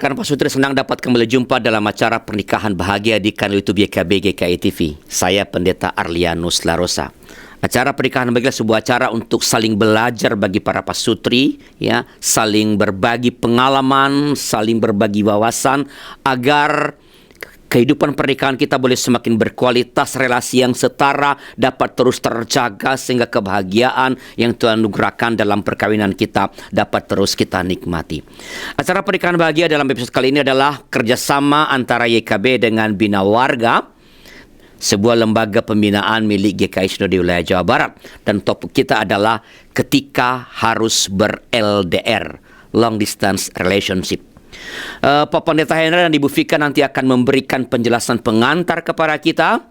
rekan-rekan pasutri, senang dapat kembali jumpa dalam acara Pernikahan Bahagia di kanal YouTube YKB GKI TV. Saya Pendeta Arlianus Larosa. Acara Pernikahan Bahagia sebuah acara untuk saling belajar bagi para pasutri, ya, saling berbagi pengalaman, saling berbagi wawasan agar kehidupan pernikahan kita boleh semakin berkualitas, relasi yang setara dapat terus terjaga sehingga kebahagiaan yang Tuhan anugerahkan dalam perkawinan kita dapat terus kita nikmati. Acara Pernikahan Bahagia dalam episode kali ini adalah kerjasama antara YKB dengan Bina Warga, sebuah lembaga pembinaan milik GKI Sinode Wilayah Jawa Barat. Dan topik kita adalah ketika harus ber-LDR, long distance relationship. Pak Pendeta Hendra dan Ibu Vika nanti akan memberikan penjelasan pengantar kepada kita.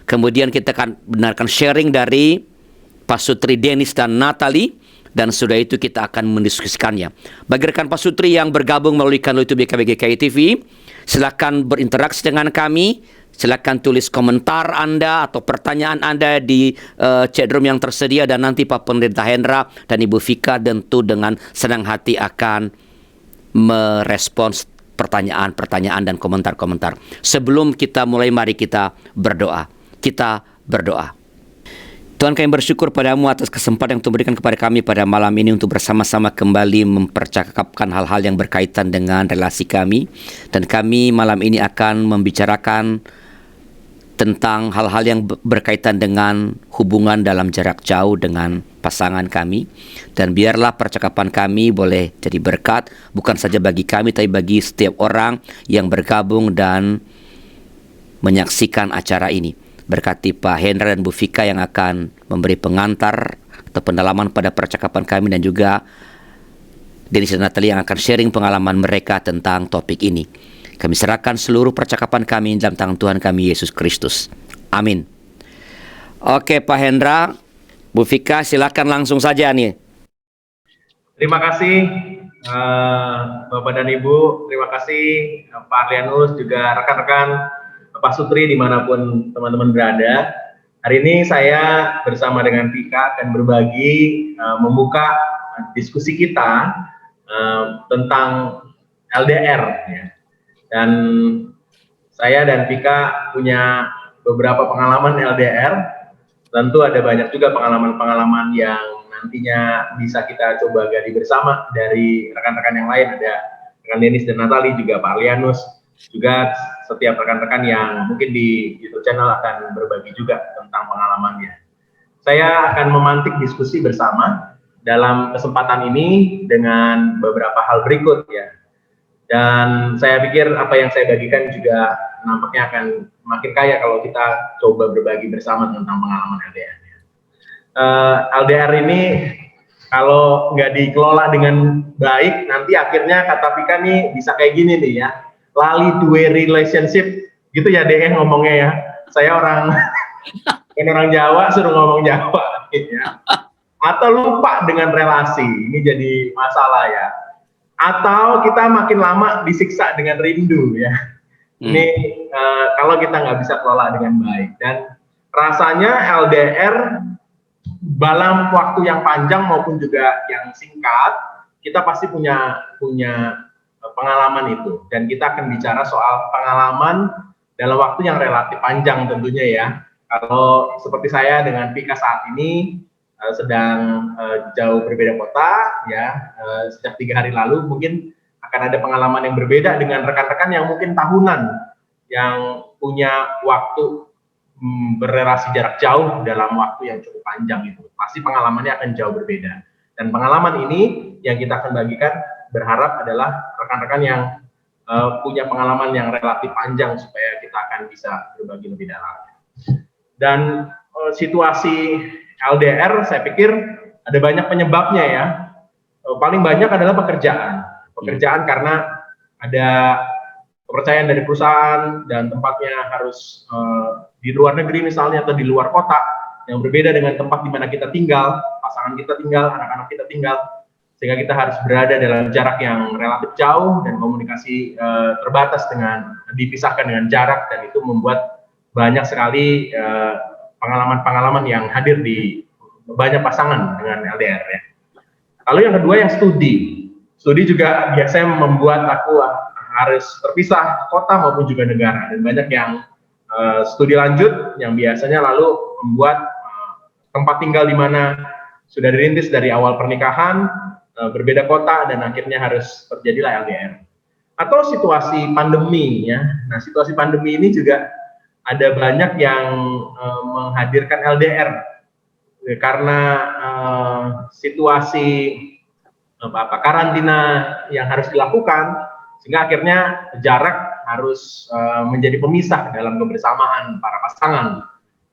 Kemudian kita akan benarkan sharing dari Pasutri Denis dan Natali. Dan sudah itu kita akan mendiskusikannya. Bagi rekan pasutri yang bergabung melalui kanal YouTube BKB GKI TV, silakan berinteraksi dengan kami. Silakan tulis komentar Anda atau pertanyaan Anda di chat room yang tersedia. Dan nanti Pak Pendeta Hendra dan Ibu Vika tentu dengan senang hati akan merespons pertanyaan-pertanyaan dan komentar-komentar. Sebelum kita mulai, mari kita berdoa. Kita berdoa. Tuhan, kami bersyukur padamu atas kesempatan yang Tuhan berikan kepada kami pada malam ini untuk bersama-sama kembali mempercakapkan hal-hal yang berkaitan dengan relasi kami. Dan kami malam ini akan membicarakan tentang hal-hal yang berkaitan dengan hubungan dalam jarak jauh dengan pasangan kami. Dan biarlah percakapan kami boleh jadi berkat, bukan saja bagi kami, tapi bagi setiap orang yang bergabung dan menyaksikan acara ini. Berkati Pak Hendra dan Bu Vika yang akan memberi pengantar atau pendalaman pada percakapan kami, dan juga Denis dan Natali yang akan sharing pengalaman mereka tentang topik ini. Kami serahkan seluruh percakapan kami dalam tangan Tuhan kami Yesus Kristus. Amin. Oke Pak Hendra, Bu Vika, silakan langsung saja nih. Terima kasih Bapak dan Ibu, terima kasih Pak Arlianus, juga rekan-rekan pasutri dimanapun teman-teman berada. Hari ini saya bersama dengan Vika akan berbagi, membuka diskusi kita tentang LDR, ya. Dan saya dan Vika punya beberapa pengalaman LDR. Tentu ada banyak juga pengalaman-pengalaman yang nantinya bisa kita coba gali bersama dari rekan-rekan yang lain. Ada rekan Denis dan Natali, juga Pak Arlianus, juga setiap rekan-rekan yang mungkin di YouTube channel akan berbagi juga tentang pengalamannya. Saya akan memantik diskusi bersama dalam kesempatan ini dengan beberapa hal berikut, ya. Dan saya pikir apa yang saya bagikan juga nampaknya akan makin kaya kalau kita coba berbagi bersama tentang pengalaman LDR. LDR ini kalau nggak dikelola dengan baik, nanti akhirnya kata Vika nih bisa kayak gini nih, ya. Lali dua relationship, gitu ya deh ngomongnya, ya. Saya orang Jawa, suruh ngomong Jawa, gitu ya. Atau lupa dengan relasi, ini jadi masalah, ya. Atau kita makin lama disiksa dengan rindu, ya. Ini kalau kita nggak bisa kelola dengan baik. Dan rasanya LDR dalam waktu yang panjang maupun juga yang singkat, kita pasti punya pengalaman itu. Dan kita akan bicara soal pengalaman dalam waktu yang relatif panjang tentunya, ya. Kalau seperti saya dengan Vika saat ini sedang jauh berbeda kota, ya, sejak 3 hari lalu, mungkin akan ada pengalaman yang berbeda dengan rekan-rekan yang mungkin tahunan, yang punya waktu berrelasi jarak jauh dalam waktu yang cukup panjang itu. Pasti pengalamannya akan jauh berbeda. Dan pengalaman ini yang kita akan bagikan, berharap adalah rekan-rekan yang punya pengalaman yang relatif panjang supaya kita akan bisa berbagi lebih dalam. Dan situasi LDR saya pikir ada banyak penyebabnya, ya. Paling banyak adalah pekerjaan karena ada kepercayaan dari perusahaan dan tempatnya harus di luar negeri misalnya, atau di luar kota yang berbeda dengan tempat di mana kita tinggal, pasangan kita tinggal, anak-anak kita tinggal, sehingga kita harus berada dalam jarak yang relatif jauh dan komunikasi terbatas dipisahkan dengan jarak, dan itu membuat banyak sekali pengalaman-pengalaman yang hadir di banyak pasangan dengan LDR, ya. Lalu yang kedua yang studi juga biasanya membuat aku harus terpisah kota maupun juga negara, dan banyak yang studi lanjut yang biasanya lalu membuat tempat tinggal di mana sudah dirintis dari awal pernikahan berbeda kota dan akhirnya harus terjadilah LDR. Atau situasi pandemi ya. Nah, situasi pandemi ini juga ada banyak yang menghadirkan LDR karena situasi karantina yang harus dilakukan, sehingga akhirnya jarak harus menjadi pemisah dalam kebersamaan para pasangan.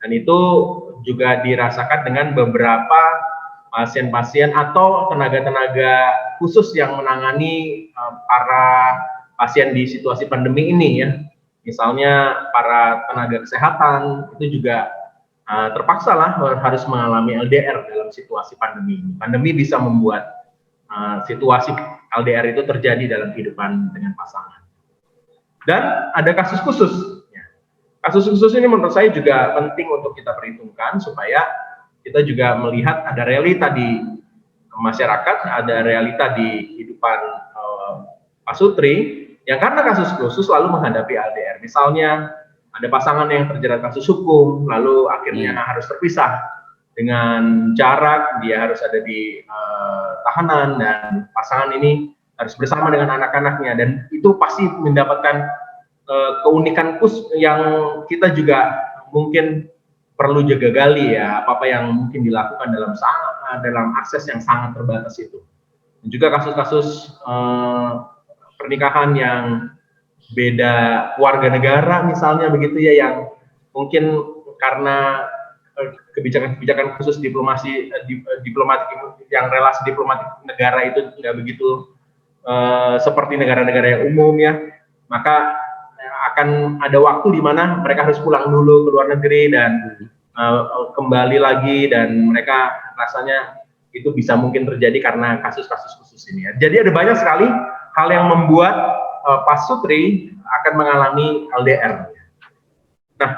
Dan itu juga dirasakan dengan beberapa pasien-pasien atau tenaga-tenaga khusus yang menangani para pasien di situasi pandemi ini ya. Misalnya para tenaga kesehatan itu juga terpaksa lah harus mengalami LDR dalam situasi pandemi ini. Pandemi bisa membuat situasi LDR itu terjadi dalam kehidupan dengan pasangan. Dan ada kasus khusus. Kasus khusus ini menurut saya juga penting untuk kita perhitungkan supaya kita juga melihat ada realita di masyarakat, ada realita di kehidupan Pak Sutri yang karena kasus khusus lalu menghadapi LDR. Misalnya ada pasangan yang terjerat kasus hukum, lalu akhirnya harus terpisah dengan jarak, dia harus ada di tahanan, dan pasangan ini harus bersama dengan anak-anaknya, dan itu pasti mendapatkan keunikan khusus yang kita juga mungkin perlu jaga gali ya, apa yang mungkin dilakukan dalam akses yang sangat terbatas itu. Dan juga kasus-kasus pernikahan yang beda warga negara misalnya begitu ya, yang mungkin karena kebijakan-kebijakan khusus diplomatik yang relasi diplomatik negara itu tidak begitu seperti negara-negara yang umum ya, maka akan ada waktu di mana mereka harus pulang dulu ke luar negeri dan kembali lagi, dan mereka rasanya itu bisa mungkin terjadi karena kasus-kasus khusus ini ya. Jadi ada banyak sekali hal yang membuat Pak Sutri akan mengalami LDR. Nah,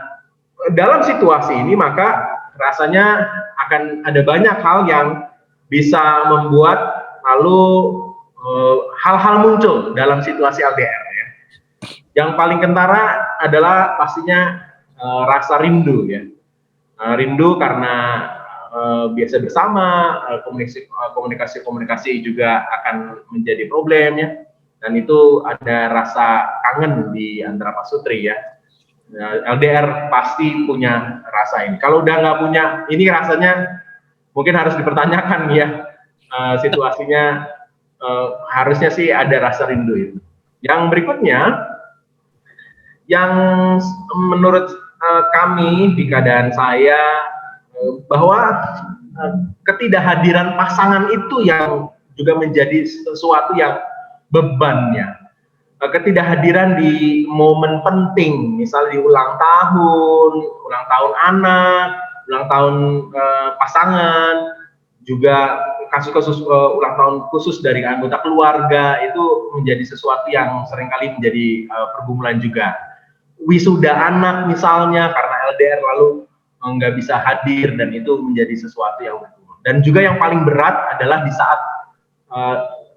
dalam situasi ini maka rasanya akan ada banyak hal yang bisa membuat lalu hal-hal muncul dalam situasi LDR ya. Yang paling kentara adalah pastinya rasa rindu ya. Rindu karena biasa bersama, komunikasi juga akan menjadi problem ya. Dan itu ada rasa kangen di antara Pak Sutri ya. LDR pasti punya rasa ini. Kalau udah nggak punya, ini rasanya mungkin harus dipertanyakan ya. Situasinya harusnya sih ada rasa rindu itu. Yang berikutnya, yang menurut kami di keadaan saya, bahwa ketidakhadiran pasangan itu yang juga menjadi sesuatu yang bebannya. Ketidakhadiran di momen penting, misalnya di ulang tahun anak, ulang tahun pasangan, juga kasus-kasus ulang tahun khusus dari anggota keluarga, itu menjadi sesuatu yang seringkali menjadi pergumulan juga. Wisuda anak misalnya karena LDR lalu nggak bisa hadir, dan itu menjadi sesuatu yang bergumul. Dan juga yang paling berat adalah di saat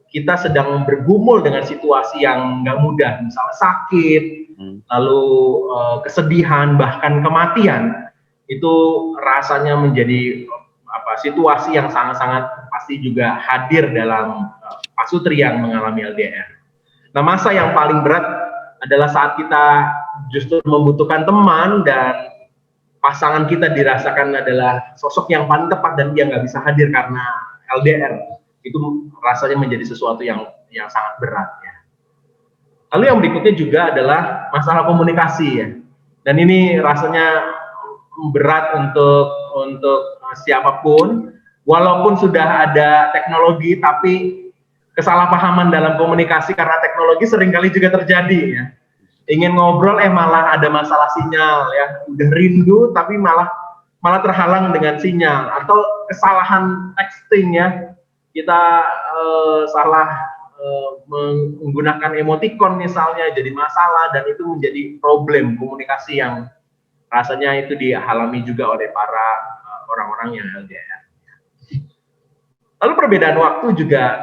kita sedang bergumul dengan situasi yang nggak mudah, misalnya sakit, lalu kesedihan, bahkan kematian, itu rasanya menjadi situasi yang sangat-sangat pasti juga hadir dalam Pak Sutri yang mengalami LDR. Nah, masa yang paling berat adalah saat kita justru membutuhkan teman dan pasangan kita dirasakan adalah sosok yang paling tepat dan dia nggak bisa hadir karena LDR. Itu rasanya menjadi sesuatu yang sangat berat ya. Lalu yang berikutnya juga adalah masalah komunikasi ya. Dan ini rasanya berat untuk siapapun, walaupun sudah ada teknologi, tapi kesalahpahaman dalam komunikasi karena teknologi seringkali juga terjadi ya. Ingin ngobrol malah ada masalah sinyal ya. Udah rindu tapi malah terhalang dengan sinyal, atau kesalahan texting ya. Kita salah menggunakan emoticon misalnya jadi masalah, dan itu menjadi problem komunikasi yang rasanya itu dialami juga oleh para orang-orang yang LDR. Lalu perbedaan waktu juga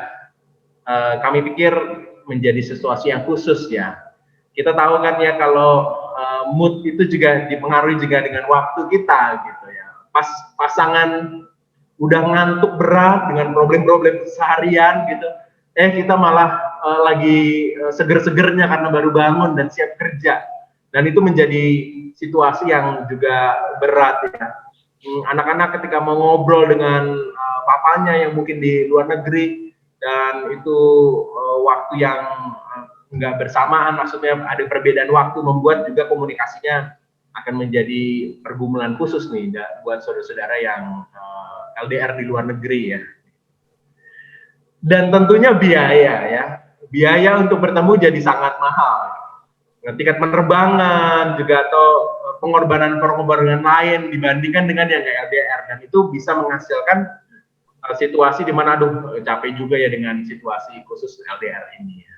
kami pikir menjadi sesuatu yang khusus ya. kita tahu kan ya kalau mood itu juga dipengaruhi juga dengan waktu kita gitu ya. Pas pasangan udah ngantuk berat dengan problem-problem seharian gitu, kita malah lagi seger-segernya karena baru bangun dan siap kerja, dan itu menjadi situasi yang juga berat ya. Anak-anak ketika mau ngobrol dengan papanya yang mungkin di luar negeri, dan itu waktu yang nggak bersamaan, maksudnya ada perbedaan waktu, membuat juga komunikasinya akan menjadi pergumulan khusus nih buat saudara-saudara yang LDR di luar negeri ya. Dan tentunya biaya ya, biaya untuk bertemu jadi sangat mahal. Tiket penerbangan juga atau pengorbanan lain dibandingkan dengan yang LDR, dan itu bisa menghasilkan situasi di mana aduh capek juga ya dengan situasi khusus LDR ini ya.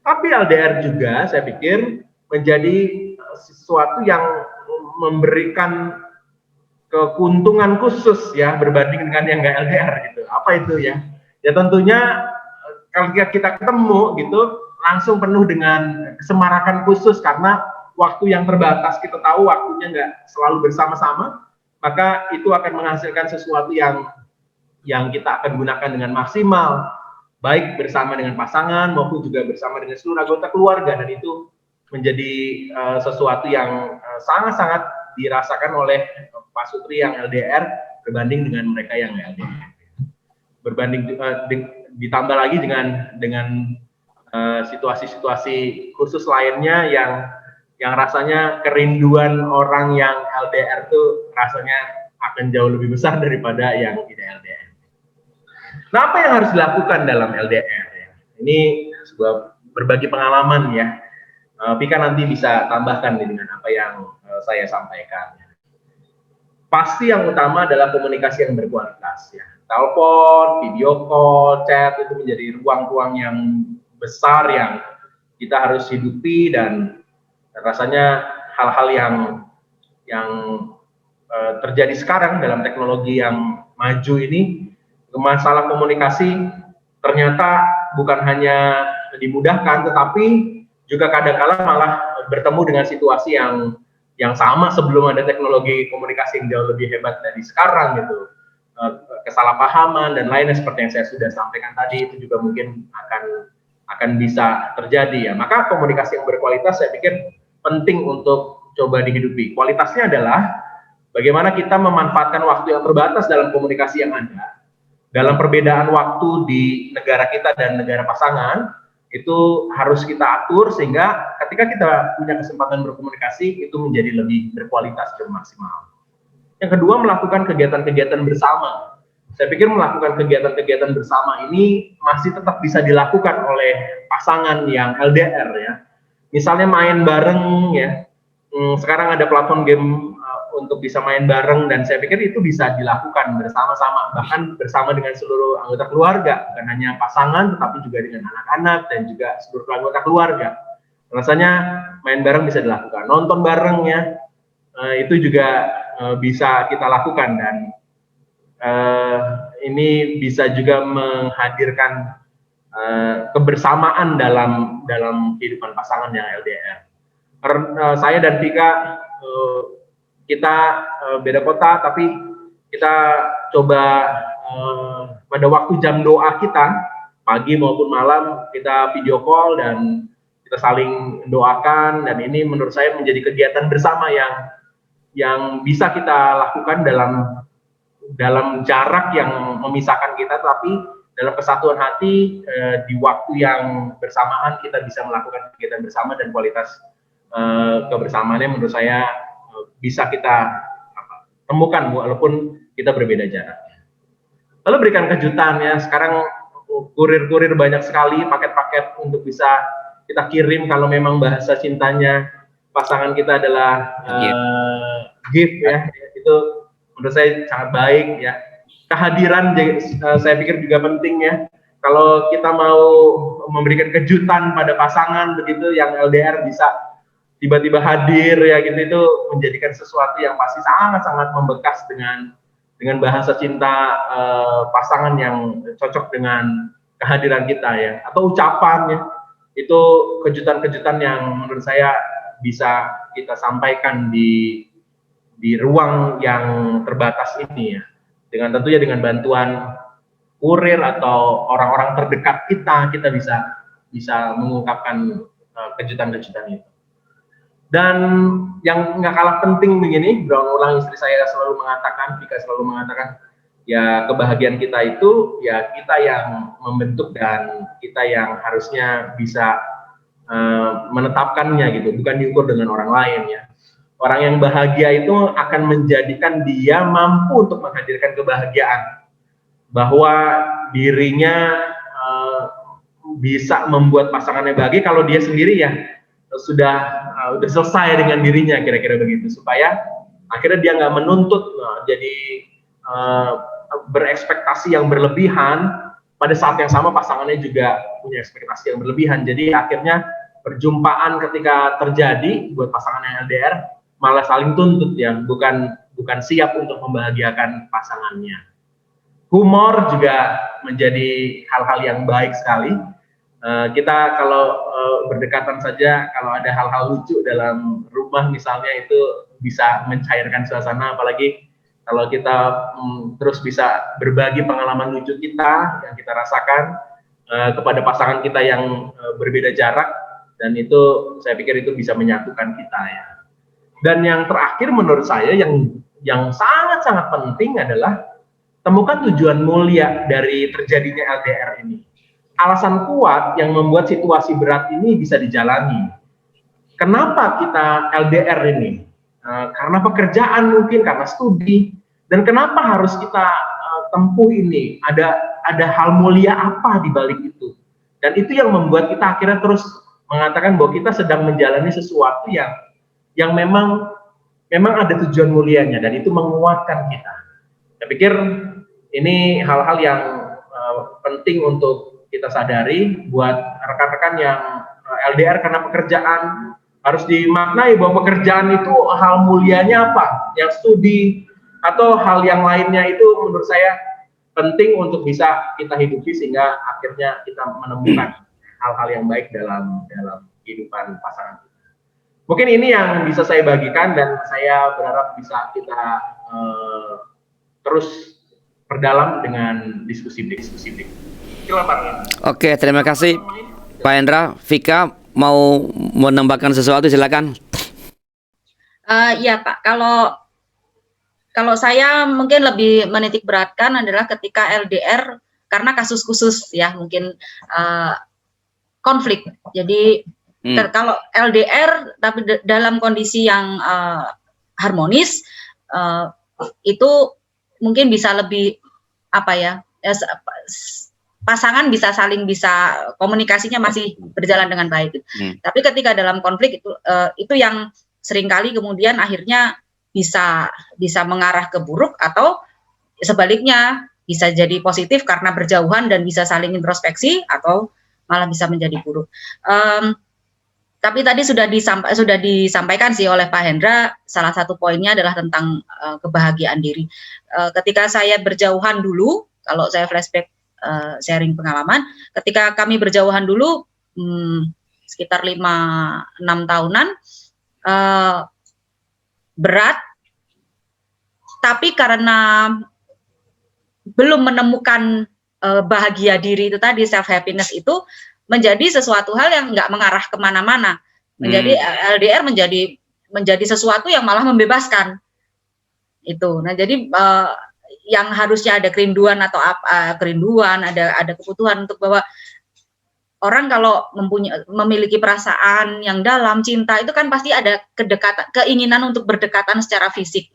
Tapi LDR juga saya pikir menjadi sesuatu yang memberikan keuntungan khusus ya berbanding dengan yang nggak LDR gitu. Apa itu ya? Ya tentunya kalau kita ketemu gitu langsung penuh dengan kesemarakan khusus karena waktu yang terbatas, kita tahu waktunya nggak selalu bersama-sama, maka itu akan menghasilkan sesuatu yang kita akan gunakan dengan maksimal, baik bersama dengan pasangan maupun juga bersama dengan seluruh anggota keluarga, dan itu menjadi sesuatu yang sangat-sangat dirasakan oleh Pak Sutri yang LDR berbanding dengan mereka yang LDR. Berbanding ditambah lagi dengan situasi-situasi khusus lainnya yang rasanya kerinduan orang yang LDR tuh rasanya akan jauh lebih besar daripada yang tidak LDR. Nah, apa yang harus dilakukan dalam LDR ya? Ini sebuah berbagi pengalaman ya. Pika nanti bisa tambahkan dengan apa yang saya sampaikan. Pasti yang utama adalah komunikasi yang berkualitas ya. Telepon, video call, chat itu menjadi ruang-ruang yang besar yang kita harus hidupi, dan rasanya hal-hal yang terjadi sekarang dalam teknologi yang maju ini, masalah komunikasi ternyata bukan hanya dimudahkan, tetapi juga kadang-kala malah bertemu dengan situasi yang sama sebelum ada teknologi komunikasi yang jauh lebih hebat dari sekarang gitu. Kesalahpahaman dan lainnya seperti yang saya sudah sampaikan tadi itu juga mungkin akan bisa terjadi ya. Maka komunikasi yang berkualitas saya pikir penting untuk coba dihidupi. Kualitasnya adalah bagaimana kita memanfaatkan waktu yang terbatas dalam komunikasi yang ada. Dalam perbedaan waktu di negara kita dan negara pasangan, itu harus kita atur sehingga ketika kita punya kesempatan berkomunikasi itu menjadi lebih berkualitas dan maksimal. Yang kedua, melakukan kegiatan-kegiatan bersama. Saya pikir melakukan kegiatan-kegiatan bersama ini masih tetap bisa dilakukan oleh pasangan yang LDR ya. Misalnya main bareng ya. Sekarang ada platform game untuk bisa main bareng, dan saya pikir itu bisa dilakukan bersama-sama, bahkan bersama dengan seluruh anggota keluarga, bukan hanya pasangan tetapi juga dengan anak-anak dan juga seluruh anggota keluarga. Rasanya main bareng bisa dilakukan, nonton bareng ya, itu juga bisa kita lakukan, dan ini bisa juga menghadirkan kebersamaan dalam kehidupan pasangan yang LDR. Saya dan Vika kita beda kota, tapi kita coba pada waktu jam doa kita, pagi maupun malam, kita video call dan kita saling doakan, dan ini menurut saya menjadi kegiatan bersama yang bisa kita lakukan dalam jarak yang memisahkan kita, tapi dalam kesatuan hati di waktu yang bersamaan kita bisa melakukan kegiatan bersama, dan kualitas kebersamaannya menurut saya bisa kita temukan walaupun kita berbeda jarak. Lalu berikan kejutan ya, sekarang kurir-kurir banyak sekali, paket-paket untuk bisa kita kirim kalau memang bahasa cintanya pasangan kita adalah gift ya, itu menurut saya sangat baik ya. Kehadiran saya pikir juga penting ya. Kalau kita mau memberikan kejutan pada pasangan begitu yang LDR, bisa tiba-tiba hadir ya gitu, itu menjadikan sesuatu yang pasti sangat-sangat membekas dengan bahasa cinta pasangan yang cocok dengan kehadiran kita ya. Atau ucapan ya, Itu kejutan-kejutan yang menurut saya bisa kita sampaikan di ruang yang terbatas ini ya. Dengan tentunya dengan bantuan kurir atau orang-orang terdekat kita bisa mengungkapkan kejutan-kejutan itu. Dan yang nggak kalah penting begini, berulang-ulang istri saya selalu mengatakan, Vika selalu mengatakan, ya kebahagiaan kita itu ya kita yang membentuk dan kita yang harusnya bisa menetapkannya gitu, bukan diukur dengan orang lain ya. Orang yang bahagia itu akan menjadikan dia mampu untuk menghadirkan kebahagiaan, bahwa dirinya bisa membuat pasangannya bahagia kalau dia sendiri ya udah selesai dengan dirinya, kira-kira begitu, supaya akhirnya dia nggak menuntut jadi berekspektasi yang berlebihan pada saat yang sama pasangannya juga punya ekspektasi yang berlebihan. Jadi akhirnya perjumpaan ketika terjadi buat pasangan yang LDR malah saling tuntut ya, bukan siap untuk membahagiakan pasangannya. Humor juga menjadi hal-hal yang baik sekali. Kita kalau berdekatan saja, kalau ada hal-hal lucu dalam rumah misalnya, itu bisa mencairkan suasana, apalagi kalau kita terus bisa berbagi pengalaman lucu kita yang kita rasakan kepada pasangan kita yang berbeda jarak, dan itu saya pikir itu bisa menyatukan kita ya. Dan yang terakhir menurut saya yang sangat-sangat penting adalah temukan tujuan mulia dari terjadinya LDR ini. Alasan kuat yang membuat situasi berat ini bisa dijalani. Kenapa kita LDR ini? Karena pekerjaan mungkin, karena studi. Dan kenapa harus kita tempuh ini? Ada hal mulia apa di balik itu? Dan itu yang membuat kita akhirnya terus mengatakan bahwa kita sedang menjalani sesuatu yang memang ada tujuan mulianya, dan itu menguatkan kita. Saya pikir ini hal-hal yang penting untuk kita sadari buat rekan-rekan yang LDR karena pekerjaan. Harus dimaknai bahwa pekerjaan itu hal mulianya apa, yang studi atau hal yang lainnya itu menurut saya penting untuk bisa kita hidupi, sehingga akhirnya kita menemukan hal-hal yang baik dalam kehidupan pasangan kita. Mungkin ini yang bisa saya bagikan, dan saya berharap bisa kita terus perdalam dengan diskusi. Oke, terima kasih Pak Hendra. Vika mau menambahkan sesuatu, silakan. Ya Pak, kalau saya mungkin lebih menitik beratkan adalah ketika LDR karena kasus khusus ya, mungkin konflik. Jadi kalau LDR tapi dalam kondisi yang harmonis, itu mungkin bisa lebih pasangan bisa komunikasinya masih berjalan dengan baik. Tapi ketika dalam konflik itu yang seringkali kemudian akhirnya bisa mengarah ke buruk, atau sebaliknya bisa jadi positif karena berjauhan dan bisa saling introspeksi, atau malah bisa menjadi buruk. Tapi tadi sudah disampaikan sih oleh Pak Hendra, salah satu poinnya adalah tentang kebahagiaan diri. Ketika saya berjauhan dulu, kalau saya flashback sharing pengalaman, ketika kami berjauhan dulu sekitar 5-6 tahunan, berat, tapi karena belum menemukan bahagia diri itu tadi, self happiness itu menjadi sesuatu hal yang nggak mengarah kemana-mana, menjadi LDR menjadi sesuatu yang malah membebaskan itu. Nah jadi yang harusnya ada kerinduan atau ada kebutuhan untuk bahwa orang kalau memiliki perasaan yang dalam, cinta itu kan pasti ada keinginan untuk berdekatan secara fisik.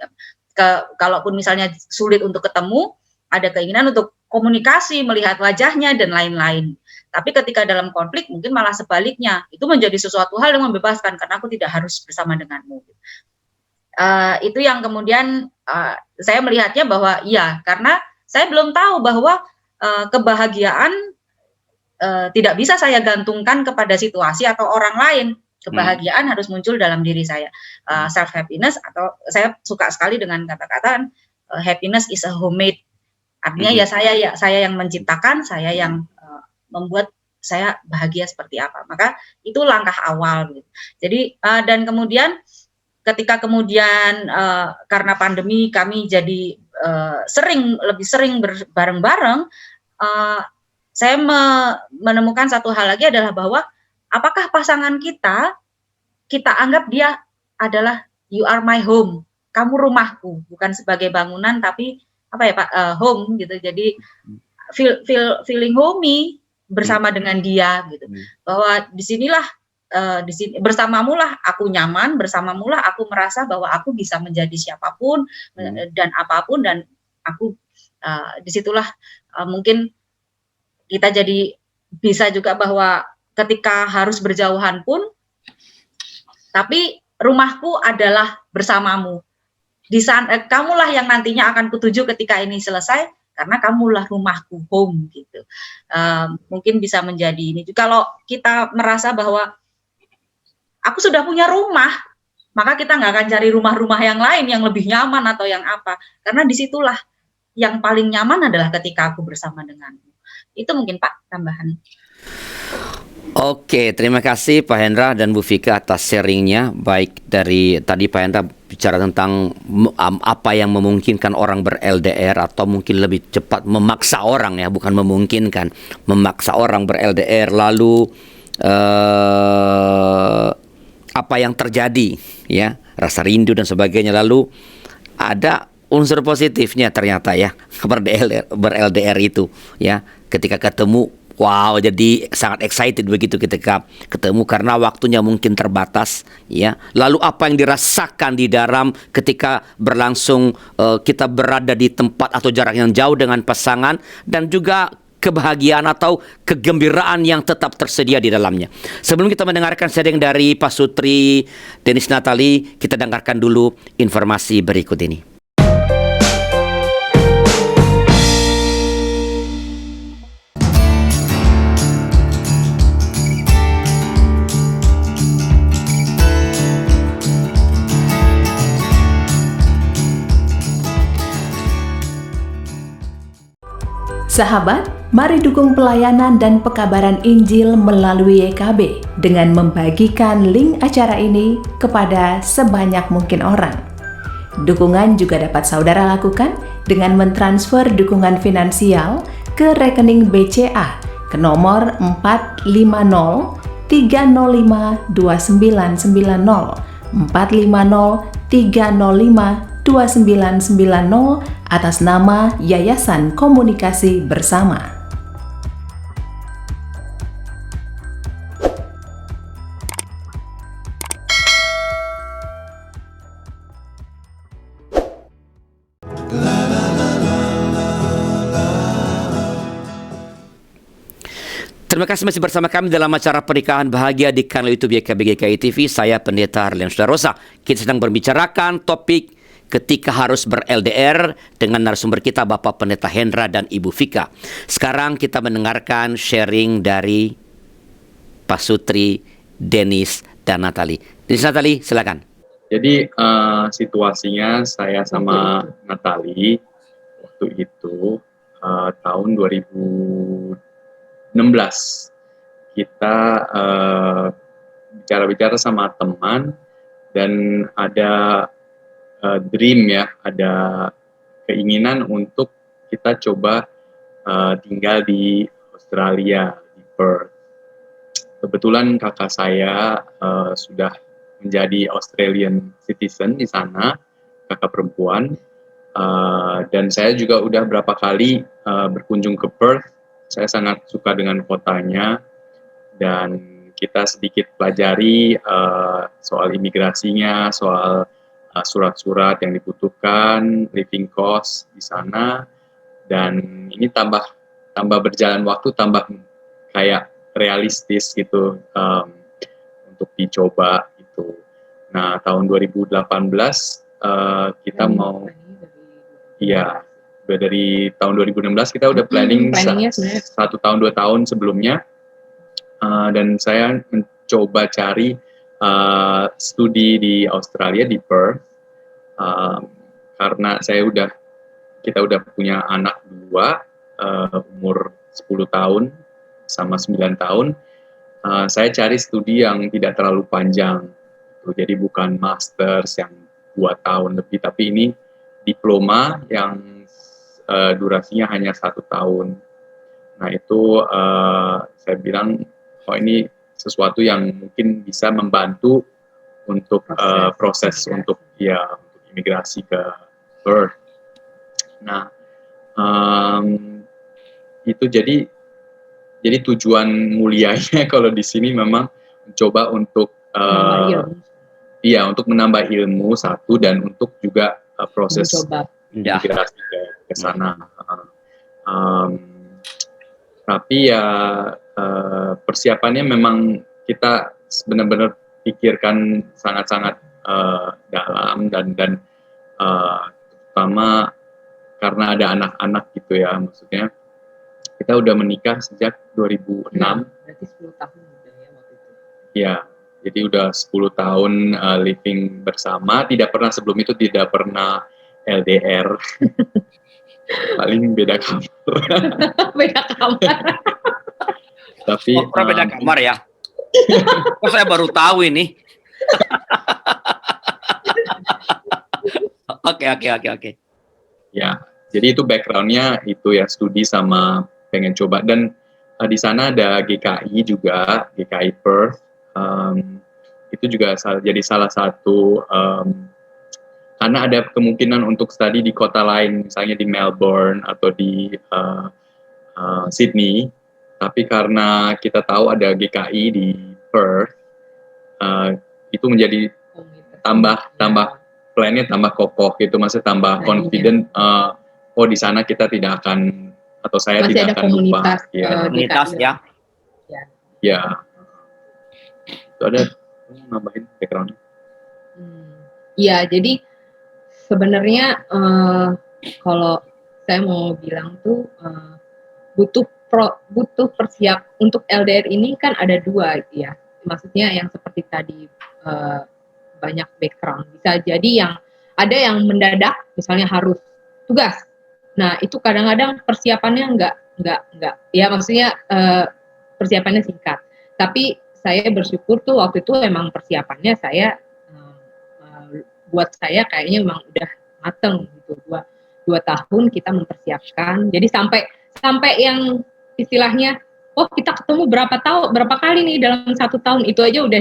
Kalaupun misalnya sulit untuk ketemu, ada keinginan untuk komunikasi, melihat wajahnya dan lain-lain. Tapi ketika dalam konflik mungkin malah sebaliknya, itu menjadi sesuatu hal yang membebaskan karena aku tidak harus bersama denganmu. Itu yang kemudian saya melihatnya bahwa iya, karena saya belum tahu bahwa kebahagiaan tidak bisa saya gantungkan kepada situasi atau orang lain. Kebahagiaan harus muncul dalam diri saya. Self happiness, atau saya suka sekali dengan kata-kata happiness is a homemade. Artinya ya saya yang menciptakan, saya yang membuat saya bahagia seperti apa. Maka itu langkah awal gitu. Jadi dan kemudian ketika kemudian karena pandemi kami jadi lebih sering bareng-bareng, saya menemukan satu hal lagi adalah bahwa apakah pasangan kita anggap dia adalah you are my home, kamu rumahku, bukan sebagai bangunan tapi apa ya Pak, home gitu. Jadi feeling homey bersama dengan dia gitu. Bahwa disinilah di sini bersamamulah aku nyaman, bersamamulah aku merasa bahwa aku bisa menjadi siapapun dan apapun, dan aku disitulah mungkin kita jadi bisa juga bahwa ketika harus berjauhan pun, tapi rumahku adalah bersamamu. Di sana kamulah yang nantinya akan kutuju ketika ini selesai, karena kamulah rumahku, home gitu. Mungkin bisa menjadi ini. Kalau kita merasa bahwa aku sudah punya rumah, maka kita nggak akan cari rumah-rumah yang lain yang lebih nyaman atau yang apa. Karena disitulah yang paling nyaman adalah ketika aku bersama denganmu. Itu mungkin Pak tambahan. Oke, terima kasih Pak Hendra dan Bu Vika atas sharingnya. Baik dari tadi Pak Hendra bicara tentang apa yang memungkinkan orang ber-LDR, atau mungkin lebih cepat memaksa orang ya, bukan memungkinkan, memaksa orang ber-LDR. Lalu apa yang terjadi ya, rasa rindu dan sebagainya. Lalu ada unsur positifnya ternyata ya ber-LDR itu ya, ketika ketemu. Wow, jadi sangat excited begitu ketika ketemu karena waktunya mungkin terbatas, ya. Lalu apa yang dirasakan di dalam ketika berlangsung kita berada di tempat atau jarak yang jauh dengan pasangan, dan juga kebahagiaan atau kegembiraan yang tetap tersedia di dalamnya. Sebelum kita mendengarkan sharing dari Pak Sutri Denis Natali, kita dengarkan dulu informasi berikut ini. Sahabat, mari dukung pelayanan dan pekabaran Injil melalui YKB dengan membagikan link acara ini kepada sebanyak mungkin orang. Dukungan juga dapat saudara lakukan dengan mentransfer dukungan finansial ke rekening BCA ke nomor 450 305 2990 450 305 2990 atas nama Yayasan Komunikasi Bersama. Terima kasih masih bersama kami dalam acara Pernikahan Bahagia di kanal YouTube YKB GKI TV. Saya Pendeta Arlianus Larosa. Kita sedang berbicarakan topik ketika harus ber-LDR dengan narasumber kita Bapak Pendeta Hendra dan Ibu Vika. Sekarang kita mendengarkan sharing dari Pak Sutri, Denis, dan Natali. Denis, Natali, silakan. Jadi situasinya saya sama Natali waktu itu tahun 2016 kita bicara-bicara sama teman, dan ada dream ya, ada keinginan untuk kita coba tinggal di Australia, di Perth. Kebetulan kakak saya sudah menjadi Australian citizen di sana, kakak perempuan, dan saya juga udah berapa kali berkunjung ke Perth. Saya sangat suka dengan kotanya, dan kita sedikit pelajari soal imigrasinya, soal surat-surat yang dibutuhkan, living cost di sana, dan ini tambah berjalan waktu, tambah kayak realistis gitu untuk dicoba gitu. Nah, tahun 2018 kita mau, iya, dari tahun 2016 kita udah planning 1 tahun 2 tahun sebelumnya, dan saya mencoba cari studi di Australia, di Perth, karena kita udah punya anak 2, umur 10 tahun sama 9 tahun, saya cari studi yang tidak terlalu panjang. Jadi bukan masters yang 2 tahun lebih, tapi ini diploma yang durasinya hanya 1 tahun. Nah itu saya bilang, oh ini sesuatu yang mungkin bisa membantu untuk proses untuk imigrasi ke Perth. Nah itu jadi tujuan mulianya kalau di sini memang mencoba untuk untuk menambah ilmu satu, dan untuk juga proses migrasi ke sana. Tapi ya persiapannya memang kita benar-benar pikirkan sangat-sangat dalam, dan terutama karena ada anak-anak gitu ya, maksudnya kita udah menikah sejak 2006. Berarti 10 tahun udah ya waktu itu. Ya, jadi udah 10 tahun living bersama, sebelum itu tidak pernah LDR. Paling beda kamar. Beda kamar. Tapi beda kamar ya. Kok saya baru tahu ini. Oke. Ya, jadi itu backgroundnya itu ya, studi sama pengen coba. Dan di sana ada GKI juga, GKI Perth. Itu juga jadi salah satu, karena ada kemungkinan untuk studi di kota lain, misalnya di Melbourne atau di Sydney. Tapi karena kita tahu ada GKI di Perth, itu menjadi tambah plannya tambah kokoh gitu, maksudnya tambah confident. Di sana kita tidak akan, atau saya masih tidak ada akan lupa. Komunitas ya. Ya. Itu ada nambahin background. Iya, jadi sebenarnya kalau saya mau bilang tuh butuh persiap untuk LDR ini kan ada 2 ya. Maksudnya yang seperti tadi banyak background. Bisa jadi yang ada yang mendadak, misalnya harus tugas. Nah itu kadang-kadang persiapannya enggak. Ya maksudnya persiapannya singkat. Tapi saya bersyukur tuh waktu itu emang persiapannya saya buat saya kayaknya memang udah mateng gitu. 2 tahun kita mempersiapkan. Jadi sampai yang istilahnya, kita ketemu berapa kali nih dalam 1 tahun, itu aja udah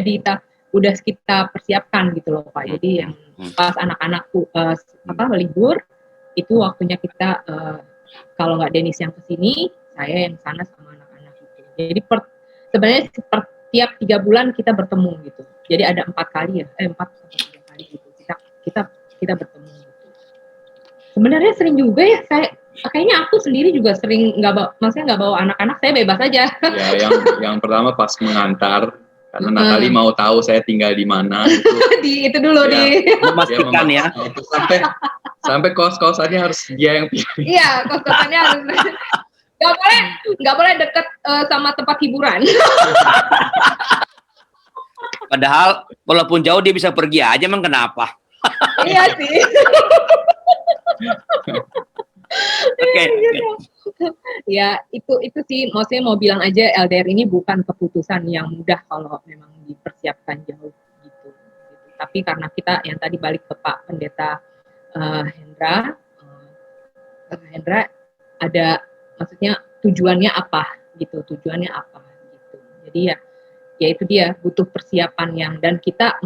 kita persiapkan gitu loh Pak. Jadi yang pas anak-anak libur itu waktunya kita kalau nggak Dennis yang kesini, saya yang sana sama anak-anak gitu. Jadi sebenarnya tiap 3 bulan kita bertemu gitu. Jadi ada 4 kali ya, 4 atau 3 kali gitu. Kita bertemu gitu. Sebenarnya sering juga ya, kayaknya aku sendiri juga sering nggak bawa anak-anak, saya bebas aja. Ya, yang pertama pas mengantar, karena Natali mau tahu saya tinggal di mana. Itu dulu memastikan ya. Sampai kos-kosannya harus dia yang pilih. Iya, kos-kosannya harus. Nggak boleh deket sama tempat hiburan. Padahal walaupun jauh dia bisa pergi aja, emang kenapa? Iya sih. Oke. Ya itu sih, maksudnya mau bilang aja LDR ini bukan keputusan yang mudah kalau memang dipersiapkan jauh gitu. Tapi karena kita yang tadi balik ke Pak Pendeta Hendra ada, maksudnya tujuannya apa gitu. Jadi ya itu dia, butuh persiapan yang, dan kita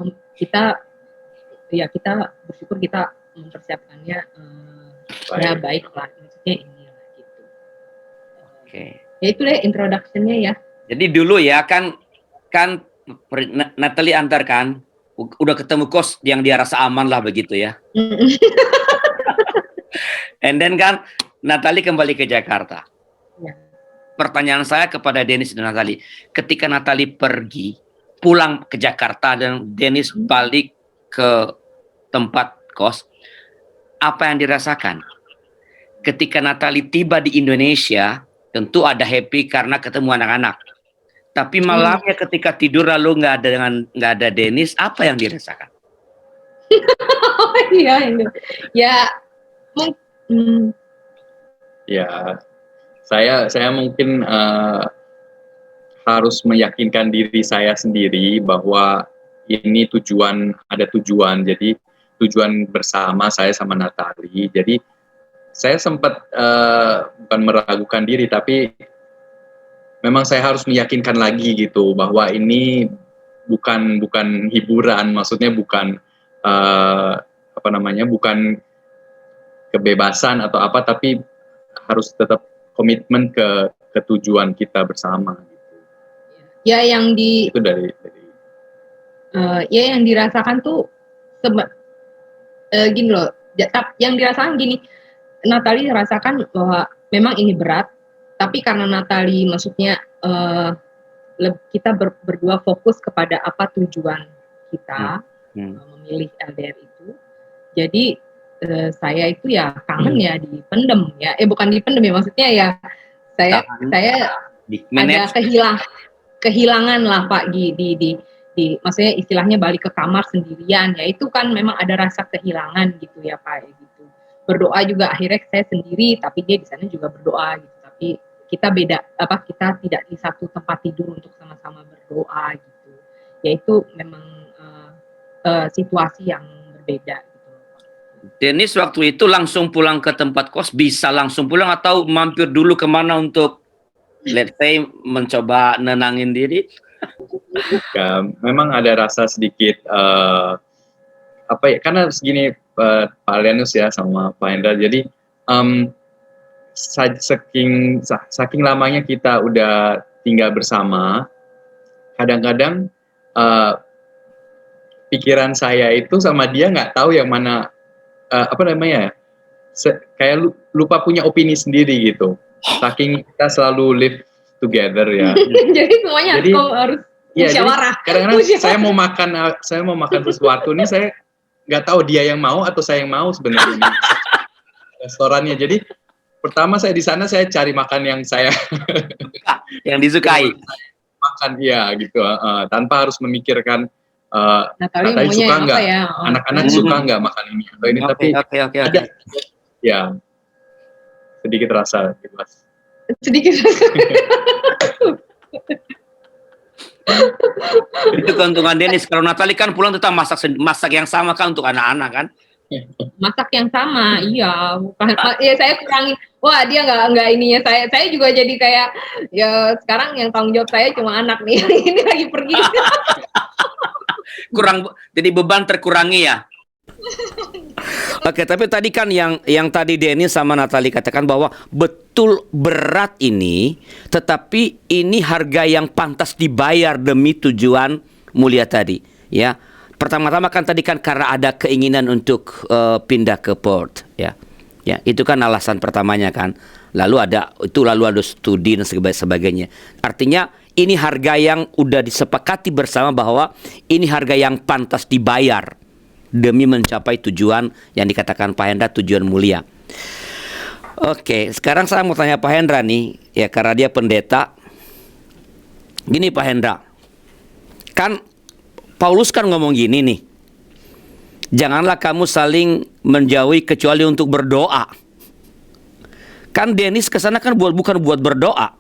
bersyukur kita mempersiapkannya baik lah, maksudnya ini lah gitu. Oke. Ya itu deh introduction-nya ya. Jadi dulu ya kan Natali antar kan, udah ketemu kos yang dia rasa aman lah begitu ya. And then kan Natali kembali ke Jakarta. Ya. Pertanyaan saya kepada Dennis dan Natali, ketika Natali pulang ke Jakarta dan Dennis balik ke tempat kos, apa yang dirasakan? Ketika Natali tiba di Indonesia, tentu ada happy karena ketemu anak-anak. Tapi malamnya ketika tidur lalu nggak ada Dennis, apa yang dirasakan? Iya itu. Ya, saya mungkin harus meyakinkan diri saya sendiri bahwa ini ada tujuan. Jadi tujuan bersama saya sama Natali. Jadi saya sempat bukan meragukan diri, tapi memang saya harus meyakinkan lagi gitu bahwa ini bukan hiburan, maksudnya bukan bukan kebebasan atau apa, tapi harus tetap komitmen ke tujuan kita bersama gitu. Ya yang Itu dari ya yang dirasakan tuh gini loh, yang dirasakan gini, Natali rasakan bahwa memang ini berat, tapi karena Natali maksudnya kita berdua fokus kepada apa tujuan kita memilih LDR itu, jadi saya itu ya kangen ya dipendem ya, bukan dipendem ya, maksudnya ya saya ada kehilangan lah Pak di maksudnya istilahnya balik ke kamar sendirian ya, itu kan memang ada rasa kehilangan gitu ya Pak gitu. Berdoa juga akhirnya saya sendiri, tapi dia di sana juga berdoa gitu, tapi kita kita tidak di satu tempat tidur untuk sama-sama berdoa gitu. Yaitu memang situasi yang berbeda gitu. Dennis waktu itu langsung pulang ke tempat kos, bisa langsung pulang atau mampir dulu kemana untuk let's say mencoba nenangin diri? Ya, memang ada rasa sedikit karena segini Pak Arlianus ya sama Pak Hendra, jadi saking lamanya kita udah tinggal bersama, kadang-kadang pikiran saya itu sama dia nggak tahu yang mana kayak lupa punya opini sendiri gitu, saking kita selalu live together ya. Jadi semuanya harus musyawarah. Kadang-kadang saya mau makan sesuatu nih, saya nggak tahu dia yang mau atau saya yang mau sebenarnya restorannya. Jadi pertama saya di sana saya cari makan yang saya yang disukai. Makan iya gitu, tanpa harus memikirkan Natali suka nggak, ya? anak-anak suka nggak makan ini atau ini, tapi ada ya sedikit rasa bebas. Sedikit Itu keuntungan Dennis. Kalau Natali kan pulang tetap masak yang sama kan untuk anak-anak kan? Masak yang sama, iya. Bukan, ya saya kurangi. Wah dia nggak ininya. Saya juga jadi kayak ya sekarang yang tanggung jawab saya cuma anak nih. Ini lagi pergi. Jadi beban terkurangi ya. Oke, tapi tadi kan yang tadi Dennis sama Natali katakan bahwa betul berat ini, tetapi ini harga yang pantas dibayar demi tujuan mulia tadi, ya. Pertama-tama kan tadi kan karena ada keinginan untuk pindah ke Perth, ya. Ya, itu kan alasan pertamanya kan. Lalu ada studi dan sebagainya. Artinya ini harga yang udah disepakati bersama bahwa ini harga yang pantas dibayar demi mencapai tujuan yang dikatakan Pak Hendra, tujuan mulia. Oke, sekarang saya mau tanya Pak Hendra nih, ya karena dia pendeta. Gini Pak Hendra, kan Paulus kan ngomong gini nih, janganlah kamu saling menjauhi kecuali untuk berdoa. Kan Dennis kesana kan bukan buat berdoa.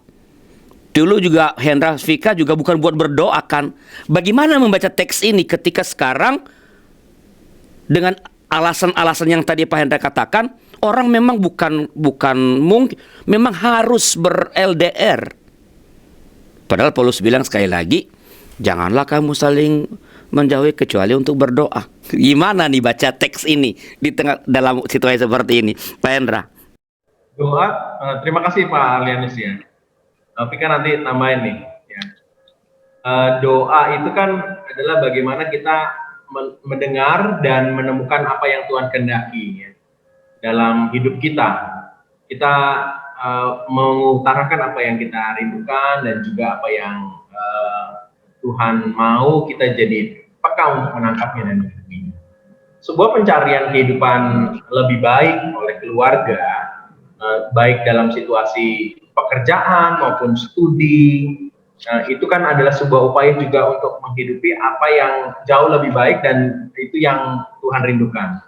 Dulu juga Hendra Vika juga bukan buat berdoa kan. Bagaimana membaca teks ini ketika sekarang dengan alasan-alasan yang tadi Pak Hendra katakan, orang memang memang harus ber-LDR. Padahal Paulus bilang sekali lagi, janganlah kamu saling menjauhi kecuali untuk berdoa. Gimana nih baca teks ini dalam situasi seperti ini, Pak Hendra? Doa, terima kasih Pak Arlianus ya. Tapi kan nanti nambahin nih. Ya. Doa itu kan adalah bagaimana kita mendengar dan menemukan apa yang Tuhan kehendaki ya, dalam hidup kita. Kita mengutarakan apa yang kita rindukan dan juga apa yang Tuhan mau kita jadi peka untuk menangkapnya dan mengertinya. Sebuah pencarian kehidupan lebih baik oleh keluarga, baik dalam situasi pekerjaan maupun studi, itu kan adalah sebuah upaya juga untuk menghidupi apa yang jauh lebih baik dan itu yang Tuhan rindukan.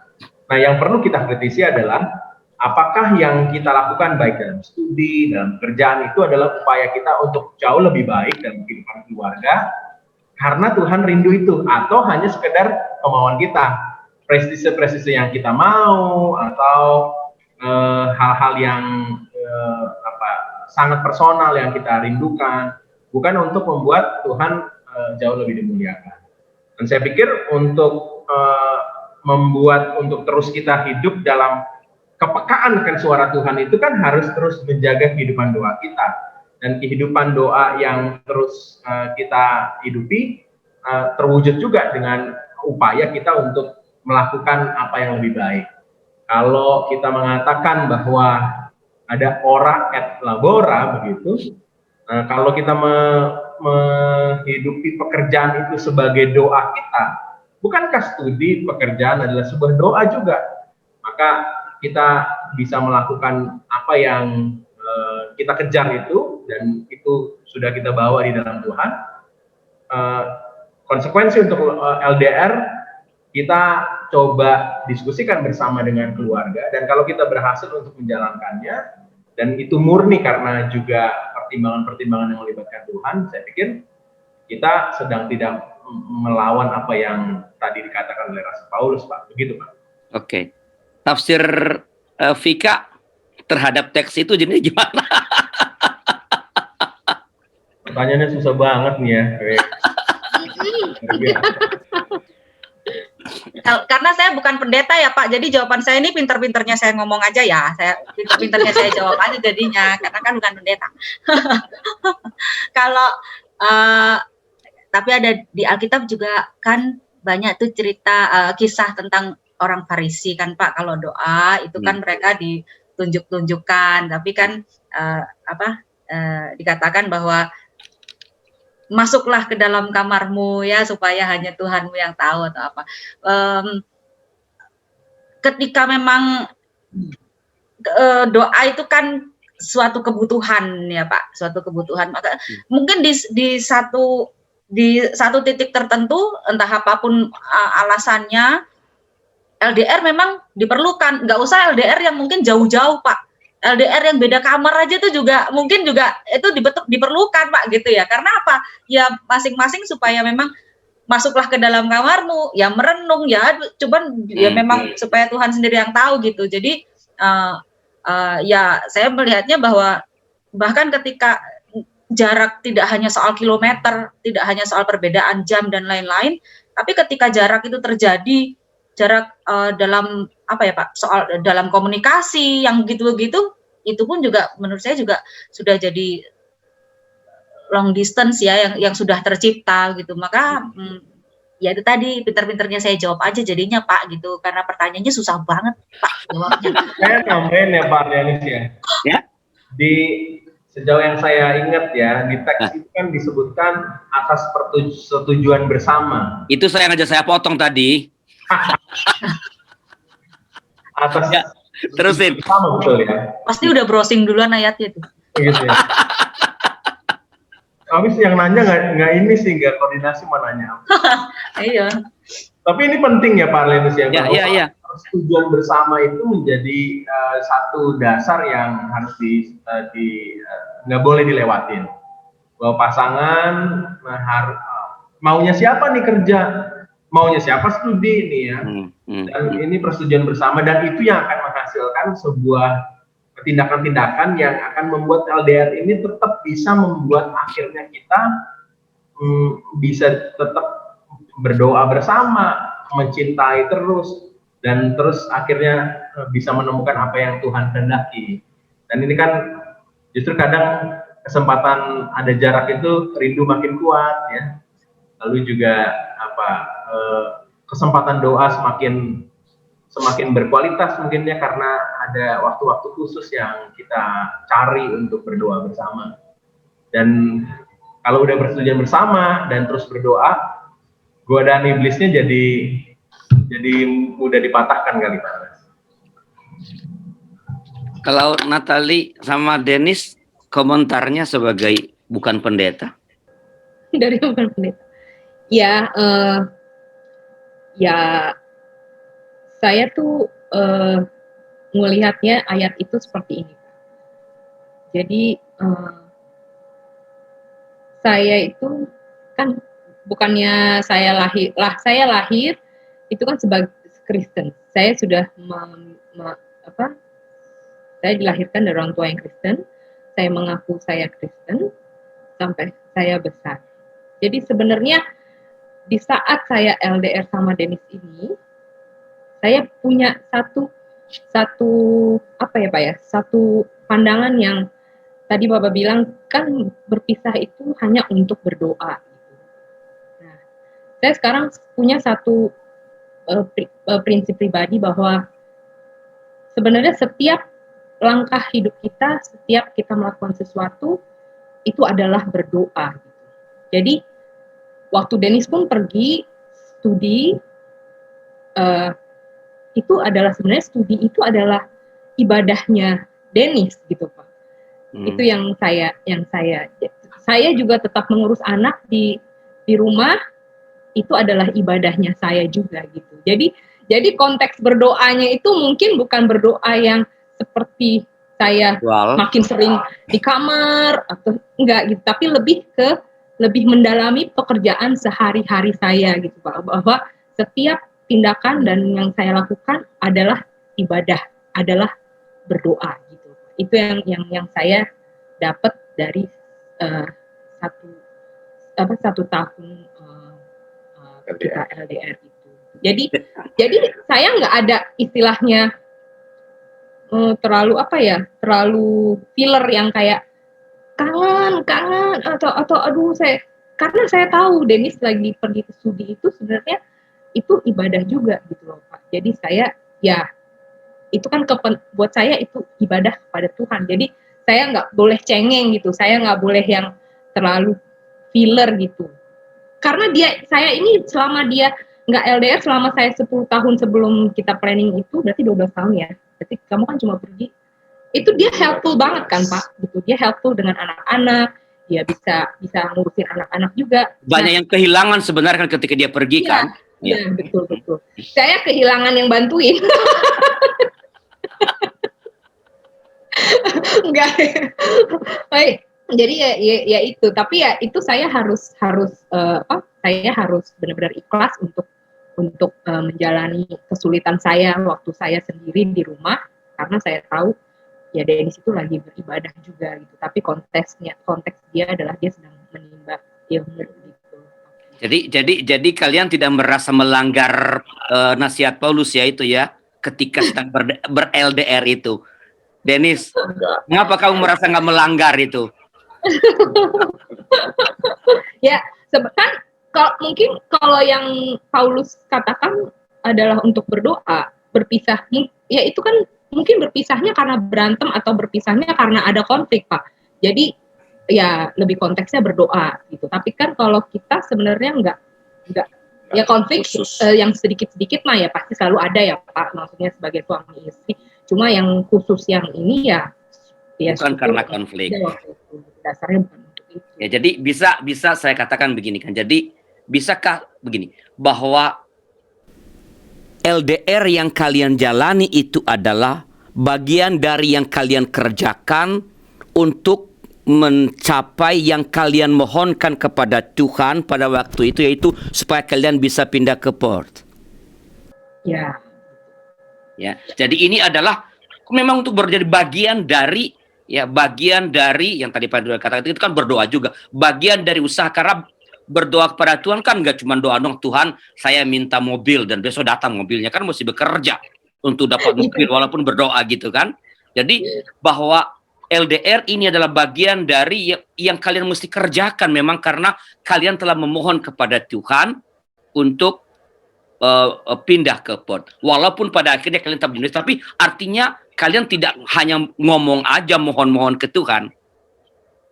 Nah, yang perlu kita kritisi adalah apakah yang kita lakukan baik dalam studi, dalam pekerjaan itu adalah upaya kita untuk jauh lebih baik dalam kehidupan keluarga karena Tuhan rindu itu, atau hanya sekedar kemauan kita, prestise-prestise yang kita mau, atau hal-hal yang sangat personal yang kita rindukan, bukan untuk membuat Tuhan jauh lebih dimuliakan. Dan saya pikir untuk untuk terus kita hidup dalam kepekaan akan suara Tuhan itu kan harus terus menjaga kehidupan doa kita, dan kehidupan doa yang terus kita hidupi terwujud juga dengan upaya kita untuk melakukan apa yang lebih baik. Kalau kita mengatakan bahwa ada ora et labora begitu, kalau kita menghidupi pekerjaan itu sebagai doa kita, bukankah studi pekerjaan adalah sebuah doa juga? Maka kita bisa melakukan apa yang kita kejar itu, dan itu sudah kita bawa di dalam Tuhan. Konsekuensi untuk LDR kita coba diskusikan bersama dengan keluarga, dan kalau kita berhasil untuk menjalankannya dan itu murni karena juga pertimbangan-pertimbangan yang melibatkan Tuhan, saya pikir kita sedang tidak melawan apa yang tadi dikatakan oleh Rasul Paulus, Pak. Begitu, Pak. Oke. Tafsir Vika terhadap teks itu jadi gimana? Pertanyaannya susah banget nih ya. Karena saya bukan pendeta ya Pak, jadi jawaban saya ini pinter-pinternya saya ngomong aja ya, pinter-pinternya saya jawab aja jadinya, karena kan bukan pendeta. Kalau tapi ada di Alkitab juga kan banyak tuh cerita kisah tentang orang Farisi kan Pak, kalau doa itu kan mereka ditunjuk-tunjukkan, tapi kan dikatakan bahwa masuklah ke dalam kamarmu ya supaya hanya Tuhanmu yang tahu atau apa. Ketika memang doa itu kan suatu kebutuhan ya Pak, suatu kebutuhan. Maka mungkin di satu titik tertentu, entah apapun alasannya, LDR memang diperlukan. Nggak usah LDR yang mungkin jauh-jauh Pak. LDR yang beda kamar aja itu juga mungkin juga itu diperlukan Pak gitu ya. Karena apa? Ya masing-masing supaya memang masuklah ke dalam kamarmu, ya merenung ya, cuman ya memang supaya Tuhan sendiri yang tahu gitu. Jadi ya saya melihatnya bahwa bahkan ketika jarak tidak hanya soal kilometer, tidak hanya soal perbedaan jam dan lain-lain, tapi ketika jarak itu terjadi, jarak dalam apa ya Pak, soal dalam komunikasi yang gitu-gitu, itu pun juga menurut saya juga sudah jadi long distance ya yang sudah tercipta gitu. Maka ya itu tadi pinter-pinternya saya jawab aja jadinya Pak gitu, karena pertanyaannya susah banget Pak jawabnya. Saya nambahin ya Pak Lenis ya. Ya. Di sejauh yang saya ingat ya, di teks itu kan disebutkan atas persetujuan bersama. Itu saya potong tadi. Atas ya, terusin. Bersama, betul ya. Pasti udah browsing duluan ayatnya tuh. Gitu ya. Habis yang nanya nggak ini sih, nggak koordinasi mau nanya. Iya. Tapi ini penting ya Pak Lenus ya. Iya. Persetujuan bersama itu menjadi satu dasar yang harus nggak boleh dilewatin. Bahwa pasangan maunya siapa nih kerja, maunya siapa studi nih ya. Dan ini persetujuan bersama, dan itu yang akan menghasilkan sebuah tindakan-tindakan yang akan membuat LDR ini tetap bisa membuat akhirnya kita bisa tetap berdoa bersama, mencintai terus, dan terus akhirnya bisa menemukan apa yang Tuhan kehendaki. Dan ini kan justru kadang kesempatan ada jarak itu rindu makin kuat ya. Lalu juga kesempatan doa semakin berkualitas mungkin ya, karena ada waktu-waktu khusus yang kita cari untuk berdoa bersama. Dan kalau udah persetujuan bersama dan terus berdoa, godaan iblisnya jadi mudah dipatahkan kali Pak. Kalau Natali sama Dennis komentarnya sebagai bukan pendeta. Dari bukan pendeta. Ya saya tuh melihatnya ayat itu seperti ini. Jadi saya itu kan bukannya saya lahir itu kan sebagai Kristen. Saya sudah saya dilahirkan dari orang tua yang Kristen. Saya mengaku saya Kristen sampai saya besar. Jadi sebenarnya di saat saya LDR sama Dennis ini, saya punya satu pandangan yang tadi Bapak bilang kan berpisah itu hanya untuk berdoa. Nah, saya sekarang punya satu prinsip pribadi bahwa sebenarnya setiap langkah hidup kita, setiap kita melakukan sesuatu itu adalah berdoa. Jadi waktu Dennis pun pergi studi, itu adalah sebenarnya studi itu adalah ibadahnya Dennis gitu Pak. Itu yang saya juga tetap mengurus anak di rumah, itu adalah ibadahnya saya juga gitu. Jadi konteks berdoanya itu mungkin bukan berdoa yang seperti saya makin sering di kamar atau enggak gitu, tapi lebih mendalami pekerjaan sehari-hari saya gitu Pak, bahwa setiap tindakan dan yang saya lakukan adalah ibadah, adalah berdoa gitu. Itu yang saya dapat dari satu tahun kita LDR itu. Jadi saya nggak ada istilahnya terlalu filler yang kayak kangen atau aduh karena saya tahu Dennis lagi pergi ke studi itu sebenarnya itu ibadah juga gitu loh Pak. Jadi saya itu kan buat saya itu ibadah kepada Tuhan. Jadi saya nggak boleh cengeng gitu, saya nggak boleh yang terlalu filler gitu. Karena saya ini selama dia nggak LDR selama saya 10 tahun sebelum kita planning itu berarti 12 tahun ya. Berarti kamu kan cuma pergi. Itu dia helpful banget kan Pak, gitu. Dia helpful dengan anak-anak, dia bisa ngurusin anak-anak juga. Banyak yang kehilangan sebenarnya kan ketika dia pergi kan. Iya, betul. Saya kehilangan yang bantuin. Enggak. Baik. Jadi ya itu, tapi ya itu saya harus benar-benar ikhlas untuk menjalani kesulitan saya waktu saya sendiri di rumah, karena saya tahu ya Dennis itu lagi beribadah juga gitu, tapi konteks dia adalah dia sedang menimba ilmu gitu. Jadi kalian tidak merasa melanggar nasihat Paulus ya itu ya ketika sedang ber-LDR itu. Dennis, mengapa kamu merasa nggak melanggar itu? Ya, mungkin kalau yang Paulus katakan adalah untuk berdoa, berpisah, ya itu kan mungkin berpisahnya karena berantem atau berpisahnya karena ada konflik, Pak. Jadi ya lebih konteksnya berdoa gitu. Tapi kan kalau kita sebenarnya enggak ya konflik yang sedikit-sedikit mah ya pasti selalu ada ya Pak, maksudnya sebagai suami istri. Cuma yang khusus yang ini ya bukan karena konflik. Dasarnya bukan untuk itu. Ya, jadi bisa saya katakan begini kan. Jadi bisakah begini bahwa LDR yang kalian jalani itu adalah bagian dari yang kalian kerjakan untuk mencapai yang kalian mohonkan kepada Tuhan pada waktu itu, yaitu supaya kalian bisa pindah ke Perth. Ya. Ya, jadi ini adalah memang untuk menjadi bagian dari yang tadi Pak Dua katakan itu kan berdoa juga, bagian dari usaha, karena berdoa kepada Tuhan kan nggak cuma doa dong, Tuhan saya minta mobil dan besok datang mobilnya, kan mesti bekerja untuk dapat mobil walaupun berdoa gitu kan. Jadi bahwa LDR ini adalah bagian dari yang kalian mesti kerjakan memang karena kalian telah memohon kepada Tuhan untuk pindah ke Perth. Walaupun pada akhirnya kalian tetap di Indonesia, tapi artinya kalian tidak hanya ngomong aja mohon-mohon ke Tuhan,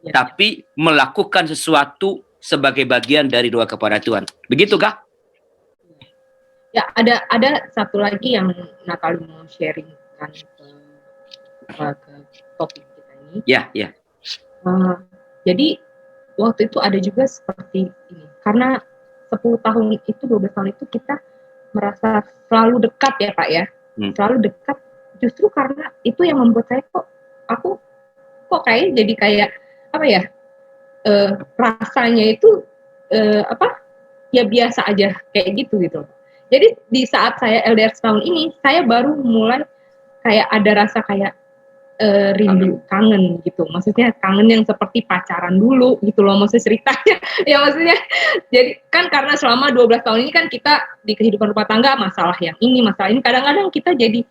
tapi melakukan sesuatu sebagai bagian dari doa kepada Tuhan. Begitukah? Ya, ada satu lagi yang Natali mau sharingkan ke topik kita ini. Ya. Jadi waktu itu ada juga seperti ini. Karena 10 tahun itu, 12 tahun itu kita merasa selalu dekat ya Pak ya. Selalu dekat. justru karena itu yang membuat saya aku kayak jadi kayak apa ya, rasanya itu ya biasa aja kayak gitu. Jadi di saat saya LDR setahun ini, saya baru mulai kayak ada rasa kayak rindu, kangen gitu. Maksudnya kangen yang seperti pacaran dulu gitu loh, maksud ceritanya. Ya maksudnya, jadi kan karena selama 12 tahun ini kan kita di kehidupan rumah tangga masalah ini, kadang-kadang kita jadi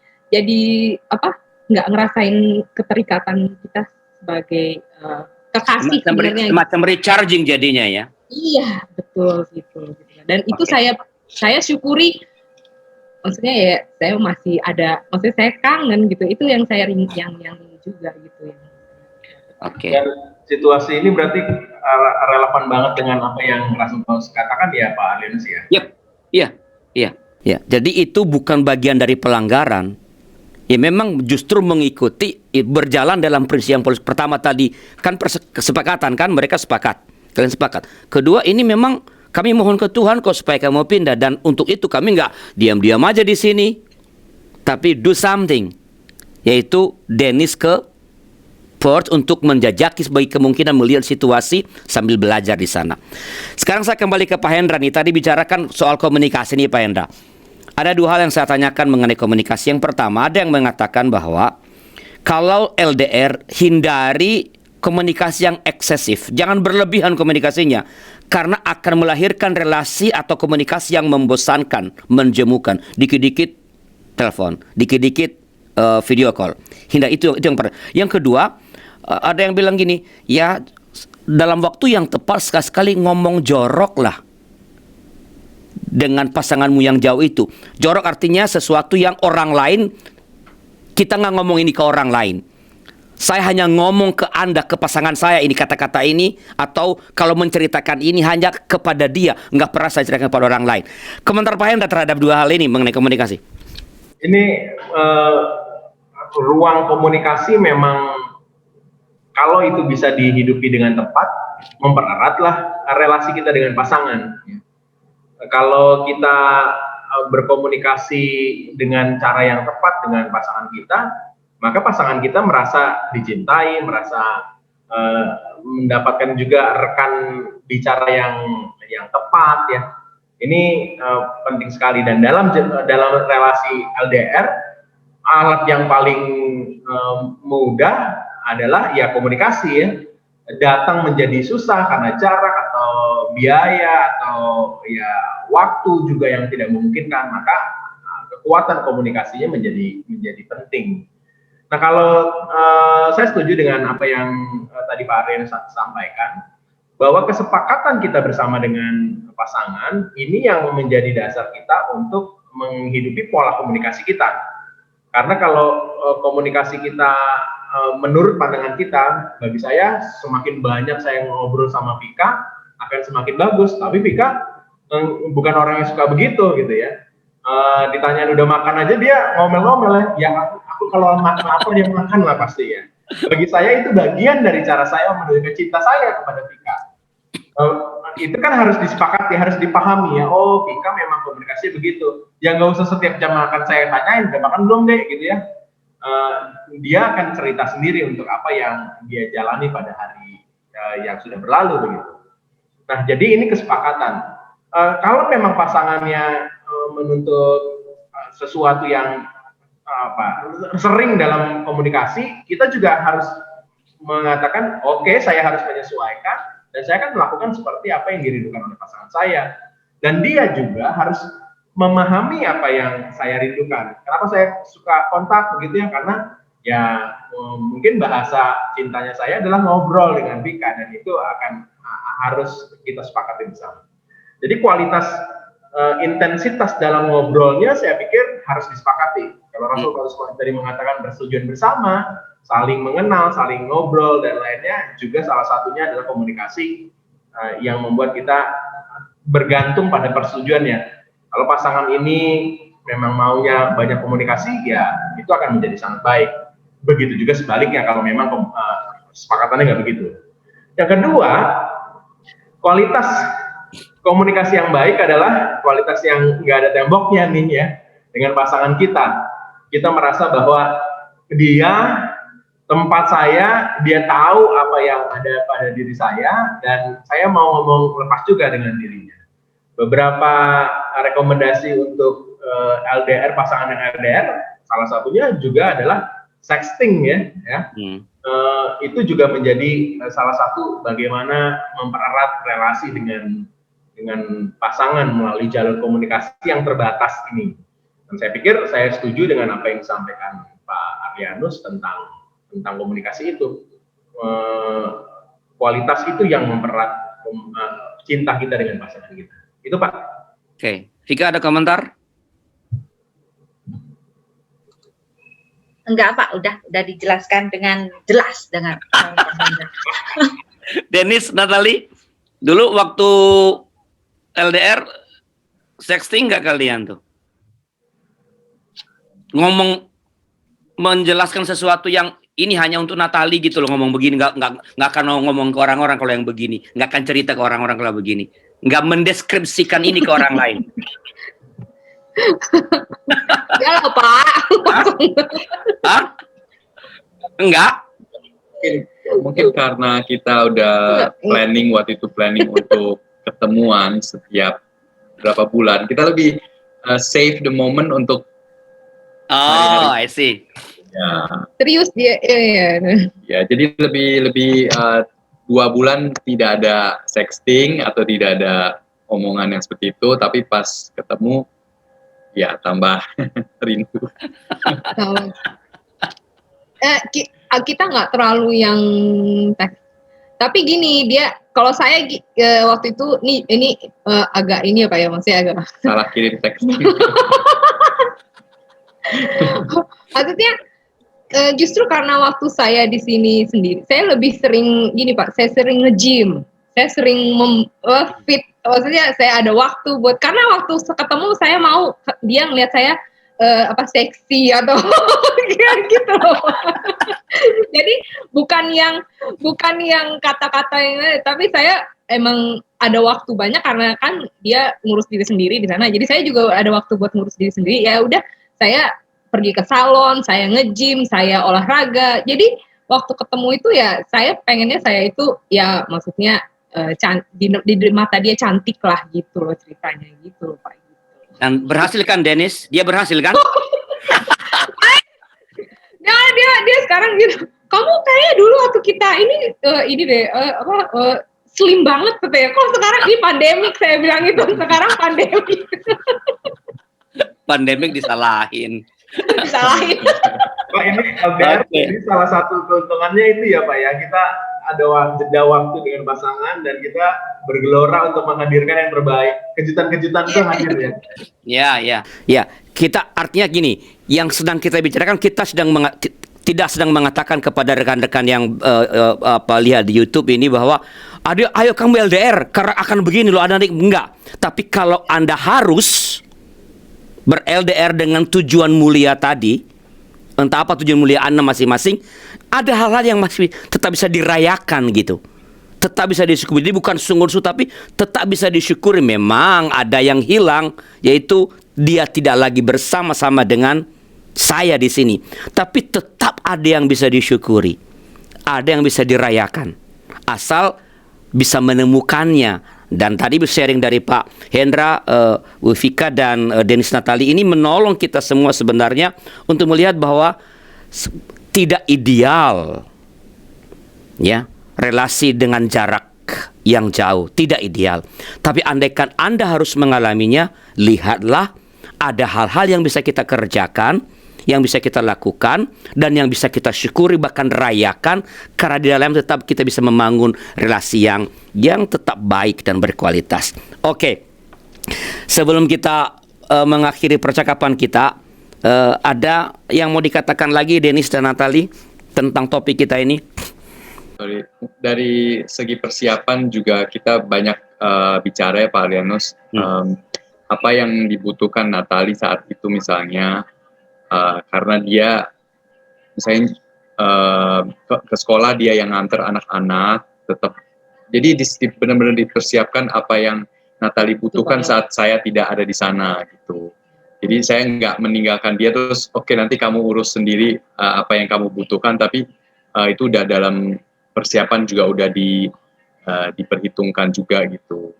nggak ngerasain keterikatan kita sebagai kekasih sebenarnya. Semacam recharging jadinya ya. Iya, betul gitu. Dan itu saya syukuri, maksudnya ya saya masih ada, maksudnya saya kangen gitu. Itu yang saya yang juga gitu ya. Oke. Dan situasi ini berarti relevan banget dengan apa yang Rasul Paulus katakan ya Pak Arlianus ya. Iya. Jadi itu bukan bagian dari pelanggaran. Ya memang justru mengikuti berjalan dalam prinsip yang pertama tadi kan kesepakatan kan, mereka sepakat, kalian sepakat. Kedua, ini memang kami mohon ke Tuhan kok supaya kamu pindah, dan untuk itu kami nggak diam-diam aja di sini, tapi do something, yaitu Dennis ke Perth untuk menjajaki sebagai kemungkinan melihat situasi sambil belajar di sana. Sekarang saya kembali ke Pak Hendra nih, tadi bicarakan soal komunikasi nih Pak Hendra. Ada dua hal yang saya tanyakan mengenai komunikasi. Yang pertama, ada yang mengatakan bahwa kalau LDR, hindari komunikasi yang eksesif. Jangan berlebihan komunikasinya, karena akan melahirkan relasi atau komunikasi yang membosankan, menjemukan. Dikit-dikit telepon, dikit-dikit video call. Hindari itu yang pertama. Yang kedua, ada yang bilang gini, ya dalam waktu yang tepat sekali-sekali ngomong jorok lah dengan pasanganmu yang jauh itu. Jorok artinya sesuatu yang orang lain, kita nggak ngomong ini ke orang lain. Saya hanya ngomong ke Anda, ke pasangan saya ini kata-kata ini, atau kalau menceritakan ini hanya kepada dia, nggak pernah saya ceritakan kepada orang lain. Komentar Pak Hendra terhadap dua hal ini mengenai komunikasi. Ini ruang komunikasi memang kalau itu bisa dihidupi dengan tepat, mempereratlah relasi kita dengan pasangan. Kalau kita berkomunikasi dengan cara yang tepat dengan pasangan kita, maka pasangan kita merasa dicintai, merasa mendapatkan juga rekan bicara yang tepat ya. Ini penting sekali, dan dalam relasi LDR, alat yang paling mudah adalah ya komunikasi ya. Datang menjadi susah karena jarak atau biaya atau ya waktu juga yang tidak memungkinkan, maka kekuatan komunikasinya menjadi penting. Nah, kalau saya setuju dengan apa yang tadi Pak Aryan sampaikan, bahwa kesepakatan kita bersama dengan pasangan ini yang menjadi dasar kita untuk menghidupi pola komunikasi kita. Karena kalau komunikasi kita menurut pandangan kita, bagi saya semakin banyak saya ngobrol sama Vika akan semakin bagus. Tapi Vika bukan orang yang suka begitu gitu ya. Ditanyain udah makan aja dia ngomel-ngomel ya. Aku kalau makan lapar dia makan lah pasti ya. Bagi saya itu bagian dari cara saya menunjukkan cinta saya kepada Vika. Itu kan harus disepakati, harus dipahami ya. Oh, Vika memang komunikasi begitu. Ya nggak usah setiap jam makan saya tanyain udah makan belum deh gitu ya. Dia akan cerita sendiri untuk apa yang dia jalani pada hari yang sudah berlalu begitu. Nah, jadi ini kesepakatan. Kalau memang pasangannya menuntut sesuatu yang sering dalam komunikasi, kita juga harus mengatakan, oke, saya harus menyesuaikan dan saya akan melakukan seperti apa yang dirindukan oleh pasangan saya. Dan dia juga harus memahami apa yang saya rindukan. Kenapa saya suka kontak begitu ya? Karena ya mungkin bahasa cintanya saya adalah ngobrol dengan Vika, dan itu harus kita sepakati bersama. Jadi kualitas intensitas dalam ngobrolnya saya pikir harus disepakati. Kalau Rasul Paulus tadi mengatakan persetujuan bersama, saling mengenal, saling ngobrol dan lainnya, juga salah satunya adalah komunikasi yang membuat kita bergantung pada persetujuannya. Kalau pasangan ini memang maunya banyak komunikasi, ya itu akan menjadi sangat baik. Begitu juga sebaliknya kalau memang kesepakatannya nggak begitu. Yang kedua, kualitas komunikasi yang baik adalah kualitas yang nggak ada temboknya nih ya. Dengan pasangan kita, kita merasa bahwa dia tempat saya, dia tahu apa yang ada pada diri saya, dan saya mau ngomong lepas juga dengan dirinya. Beberapa rekomendasi untuk LDR, pasangan yang LDR, salah satunya juga adalah sexting ya. Itu juga menjadi salah satu bagaimana mempererat relasi dengan pasangan melalui jalur komunikasi yang terbatas ini. Dan saya pikir saya setuju dengan apa yang disampaikan Pak Arlianus tentang komunikasi itu. Kualitas itu yang mempererat cinta kita dengan pasangan kita. Itu Pak. Oke, Vika ada komentar? Enggak Pak, udah dijelaskan dengan jelas dengan Dennis, Natali, dulu waktu LDR sexting nggak kalian tuh? Ngomong menjelaskan sesuatu yang ini hanya untuk Natali gitu loh, ngomong begini, nggak akan ngomong ke orang-orang kalau yang begini, nggak akan cerita ke orang-orang kalau begini, nggak mendeskripsikan ini ke orang lain. Ya lah Pak. Hah? Enggak? Mungkin karena kita udah planning waktu itu untuk ketemuan setiap berapa bulan, kita lebih save the moment untuk I see. ya. Serius dia. Ya, jadi lebih 2 bulan tidak ada sexting atau tidak ada omongan yang seperti itu, tapi pas ketemu ya tambah rindu. Kita nggak terlalu yang teks. Tapi gini, dia kalau saya waktu itu ini agak ini ya Pak ya, maksudnya agak Salah kirim teks. maksudnya justru karena waktu saya di sini sendiri, saya lebih sering gini Pak, saya sering nge-gym, saya sering fit, maksudnya saya ada waktu buat, karena waktu ketemu saya mau dia ngeliat saya seksi atau gitu loh. Jadi bukan yang kata-kata yang, tapi saya emang ada waktu banyak karena kan dia ngurus diri sendiri di sana. Jadi saya juga ada waktu buat ngurus diri sendiri. Ya udah, saya pergi ke salon, saya nge-gym, saya olahraga. Jadi waktu ketemu itu ya saya pengennya saya itu ya maksudnya di mata dia cantik lah gitu loh ceritanya gitu loh Pak. Dan berhasil kan Dennis? Dia berhasil kan? Dia sekarang gitu. Kamu kayaknya dulu waktu kita ini deh slim banget gitu ya. Kok sekarang ini pandemik, saya bilang itu sekarang pandemik. Pandemik disalahin. Pak, ini LDR, ini salah satu keuntungannya itu ya Pak ya, kita ada jeda waktu dengan pasangan dan kita bergelora untuk menghadirkan yang terbaik. Kejutan-kejutan itu hadir ya. Ya, kita artinya gini, yang sedang kita bicarakan, kita tidak sedang mengatakan kepada rekan-rekan yang lihat di YouTube ini bahwa ayo kamu LDR karena akan begini loh, enggak. Tapi kalau Anda harus ber-LDR dengan tujuan mulia tadi, entah apa tujuan mulia Anda masing-masing, ada hal-hal yang masih tetap bisa dirayakan gitu, tetap bisa disyukuri. Jadi bukan sungguh-sungguh, tapi tetap bisa disyukuri. Memang ada yang hilang, yaitu dia tidak lagi bersama-sama dengan saya di sini, tapi tetap ada yang bisa disyukuri, ada yang bisa dirayakan, asal bisa menemukannya. Dan tadi sharing dari Pak Hendra, Vika dan Dennis Natali ini menolong kita semua sebenarnya untuk melihat bahwa tidak ideal ya relasi dengan jarak yang jauh, tidak ideal. Tapi andaikan Anda harus mengalaminya, lihatlah ada hal-hal yang bisa kita kerjakan, yang bisa kita lakukan, dan yang bisa kita syukuri, bahkan rayakan, karena di dalam tetap kita bisa membangun relasi yang tetap baik dan berkualitas. Oke, sebelum kita mengakhiri percakapan kita, ada yang mau dikatakan lagi Dennis dan Natali tentang topik kita ini? Dari segi persiapan juga kita banyak bicara ya Pak Arlianus, apa yang dibutuhkan Natali saat itu misalnya, karena dia misalnya ke sekolah, dia yang nganter anak-anak, tetap jadi benar-benar dipersiapkan apa yang Natali butuhkan saat saya tidak ada di sana gitu. Jadi saya nggak meninggalkan dia terus, oke nanti kamu urus sendiri apa yang kamu butuhkan, tapi itu udah dalam persiapan juga udah diperhitungkan juga gitu.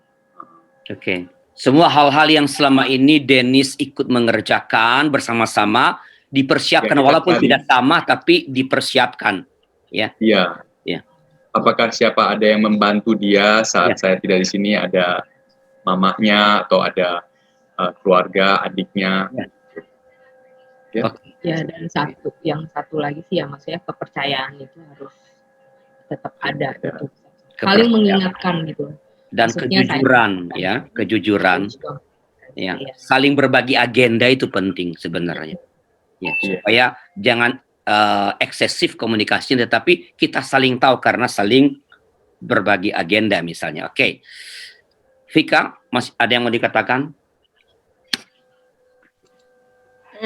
Oke. Semua hal-hal yang selama ini Dennis ikut mengerjakan bersama-sama dipersiapkan, Ya, kita walaupun cari. tidak sama tapi dipersiapkan. Ya. Iya. Ya. Apakah siapa ada yang membantu dia saat Ya. saya tidak di sini, ada mamanya atau ada keluarga, adiknya. Ya. Ya. Oke. Ya, dan yang satu lagi sih ya maksudnya kepercayaan itu harus tetap ada Ya. gitu. Saling mengingatkan gitu. Dan Maksudnya kejujuran, ya, kejujuran. Ya, Iya. saling berbagi agenda itu penting sebenarnya. Ya, Iya. supaya jangan eksesif komunikasi, tetapi kita saling tahu karena saling berbagi agenda misalnya. Oke. Vika, masih ada yang mau dikatakan?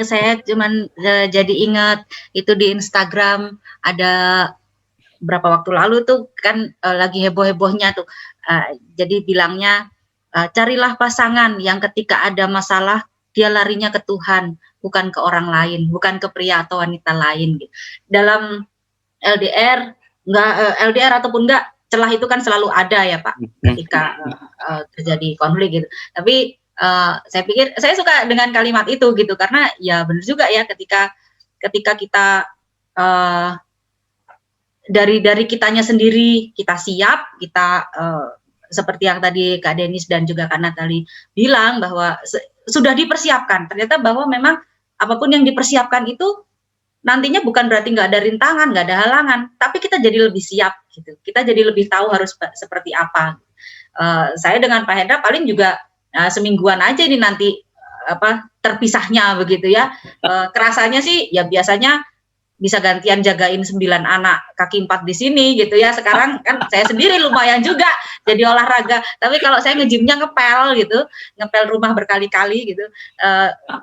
Saya cuman jadi ingat itu di Instagram ada berapa waktu lalu tuh kan lagi heboh-hebohnya tuh. Jadi bilangnya carilah pasangan yang ketika ada masalah dia larinya ke Tuhan, bukan ke orang lain, bukan ke pria atau wanita lain. Gitu. Dalam LDR, LDR ataupun enggak, celah itu kan selalu ada ya Pak, ketika terjadi konflik gitu. Tapi saya pikir saya suka dengan kalimat itu gitu karena ya benar juga ya ketika kita dari kitanya sendiri kita siap, kita seperti yang tadi Kak Dennis dan juga Kak Natali bilang bahwa sudah dipersiapkan. Ternyata bahwa memang apapun yang dipersiapkan itu nantinya bukan berarti nggak ada rintangan, nggak ada halangan, tapi kita jadi lebih siap gitu. Kita jadi lebih tahu harus seperti apa. Saya dengan Pak Hendra paling juga semingguan aja ini nanti terpisahnya begitu ya. Kerasanya sih ya biasanya bisa gantian jagain 9 anak kaki 4 di sini gitu ya. Sekarang kan saya sendiri lumayan juga jadi olahraga. Tapi kalau saya nge-gymnya ngepel gitu, ngepel rumah berkali-kali gitu,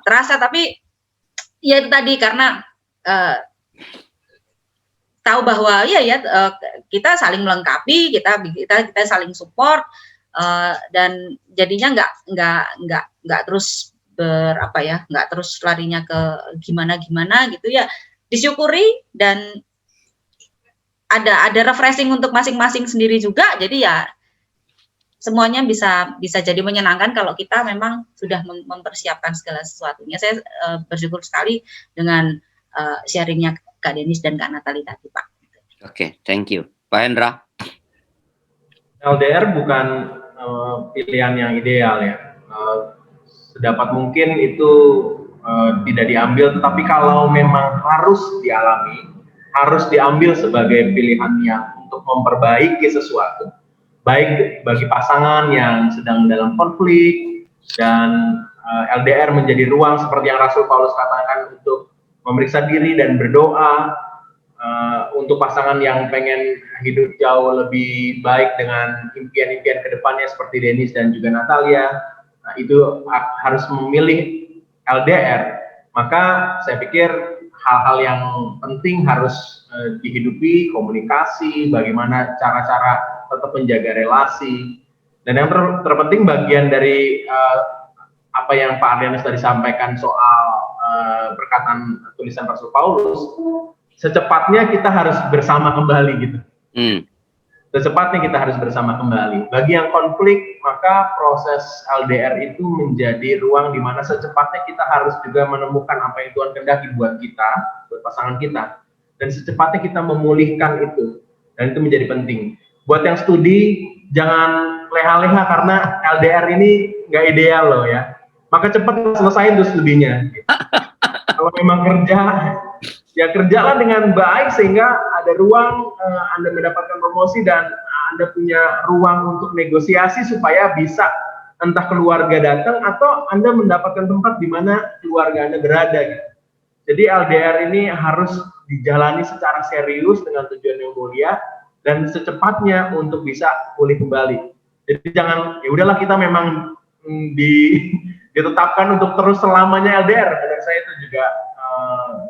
terasa. Tapi ya itu tadi karena tahu bahwa kita saling melengkapi, kita saling support, dan jadinya nggak terus nggak terus larinya ke gimana gitu ya. Disyukuri dan ada refreshing untuk masing-masing sendiri juga. Jadi ya semuanya bisa jadi menyenangkan kalau kita memang sudah mempersiapkan segala sesuatunya. Saya bersyukur sekali dengan sharingnya Kak Dennis dan Kak Natali tadi, Pak. Oke, thank you. Pak Hendra. LDR bukan pilihan yang ideal ya. Sedapat mungkin itu tidak diambil, tetapi kalau memang harus dialami, harus diambil sebagai pilihan yang untuk memperbaiki sesuatu, baik bagi pasangan yang sedang dalam konflik, dan LDR menjadi ruang seperti yang Rasul Paulus katakan untuk memeriksa diri dan berdoa, untuk pasangan yang pengen hidup jauh lebih baik dengan impian-impian ke depannya seperti Dennis dan juga Natalia, itu harus memilih LDR. Maka saya pikir hal-hal yang penting harus dihidupi, komunikasi, bagaimana cara-cara tetap menjaga relasi. Dan yang terpenting bagian dari apa yang Pak Arlianus tadi sampaikan soal perkataan tulisan Rasul Paulus, secepatnya kita harus bersama kembali gitu. Secepatnya kita harus bersama kembali. Bagi yang konflik, maka proses LDR itu menjadi ruang di mana secepatnya kita harus juga menemukan apa yang Tuhan kehendaki buat kita, buat pasangan kita. Dan secepatnya kita memulihkan itu. Dan itu menjadi penting. Buat yang studi, jangan leha-leha karena LDR ini nggak ideal loh ya. Maka cepat selesaiin tuh studinya. Kalau memang kerja, ya kerjalah dengan baik sehingga ada ruang Anda mendapatkan promosi dan Anda punya ruang untuk negosiasi supaya bisa entah keluarga datang atau Anda mendapatkan tempat di mana keluarga Anda berada gitu. Jadi LDR ini harus dijalani secara serius dengan tujuan yang mulia dan secepatnya untuk bisa pulih kembali. Jadi jangan ya udahlah kita memang ditetapkan untuk terus selamanya LDR. Dan saya itu juga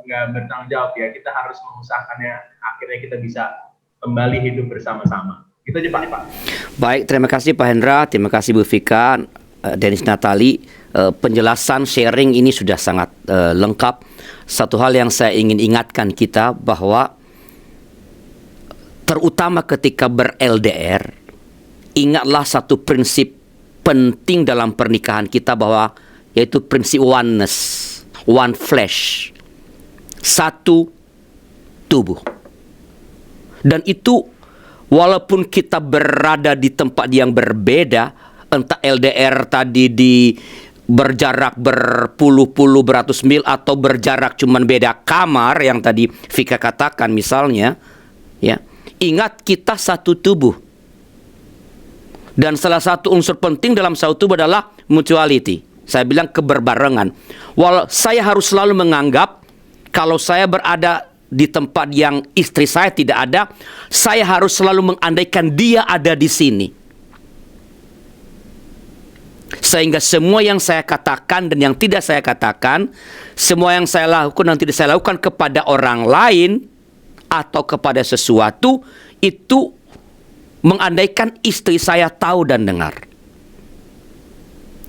nggak bertanggung jawab ya, kita harus mengusahakannya akhirnya kita bisa kembali hidup bersama-sama. Itu aja Pak. Baik, terima kasih Pak Hendra, terima kasih Bu Vika. Dennis Natali, penjelasan sharing ini sudah sangat lengkap. Satu hal yang saya ingin ingatkan kita bahwa terutama ketika ber-LDR, ingatlah satu prinsip penting dalam pernikahan kita, bahwa yaitu prinsip oneness, one flesh, satu tubuh. Dan itu walaupun kita berada di tempat yang berbeda, entah LDR tadi berjarak berpuluh-puluh beratus mil, atau berjarak cuman beda kamar yang tadi Vika katakan misalnya, ya, ingat kita satu tubuh. Dan salah satu unsur penting dalam satu tubuh adalah mutuality. Saya bilang keberbarengan. Saya harus selalu menganggap kalau saya berada di tempat yang istri saya tidak ada, saya harus selalu mengandaikan dia ada di sini. Sehingga semua yang saya katakan dan yang tidak saya katakan, semua yang saya lakukan dan tidak saya lakukan kepada orang lain atau kepada sesuatu, itu mengandaikan istri saya tahu dan dengar.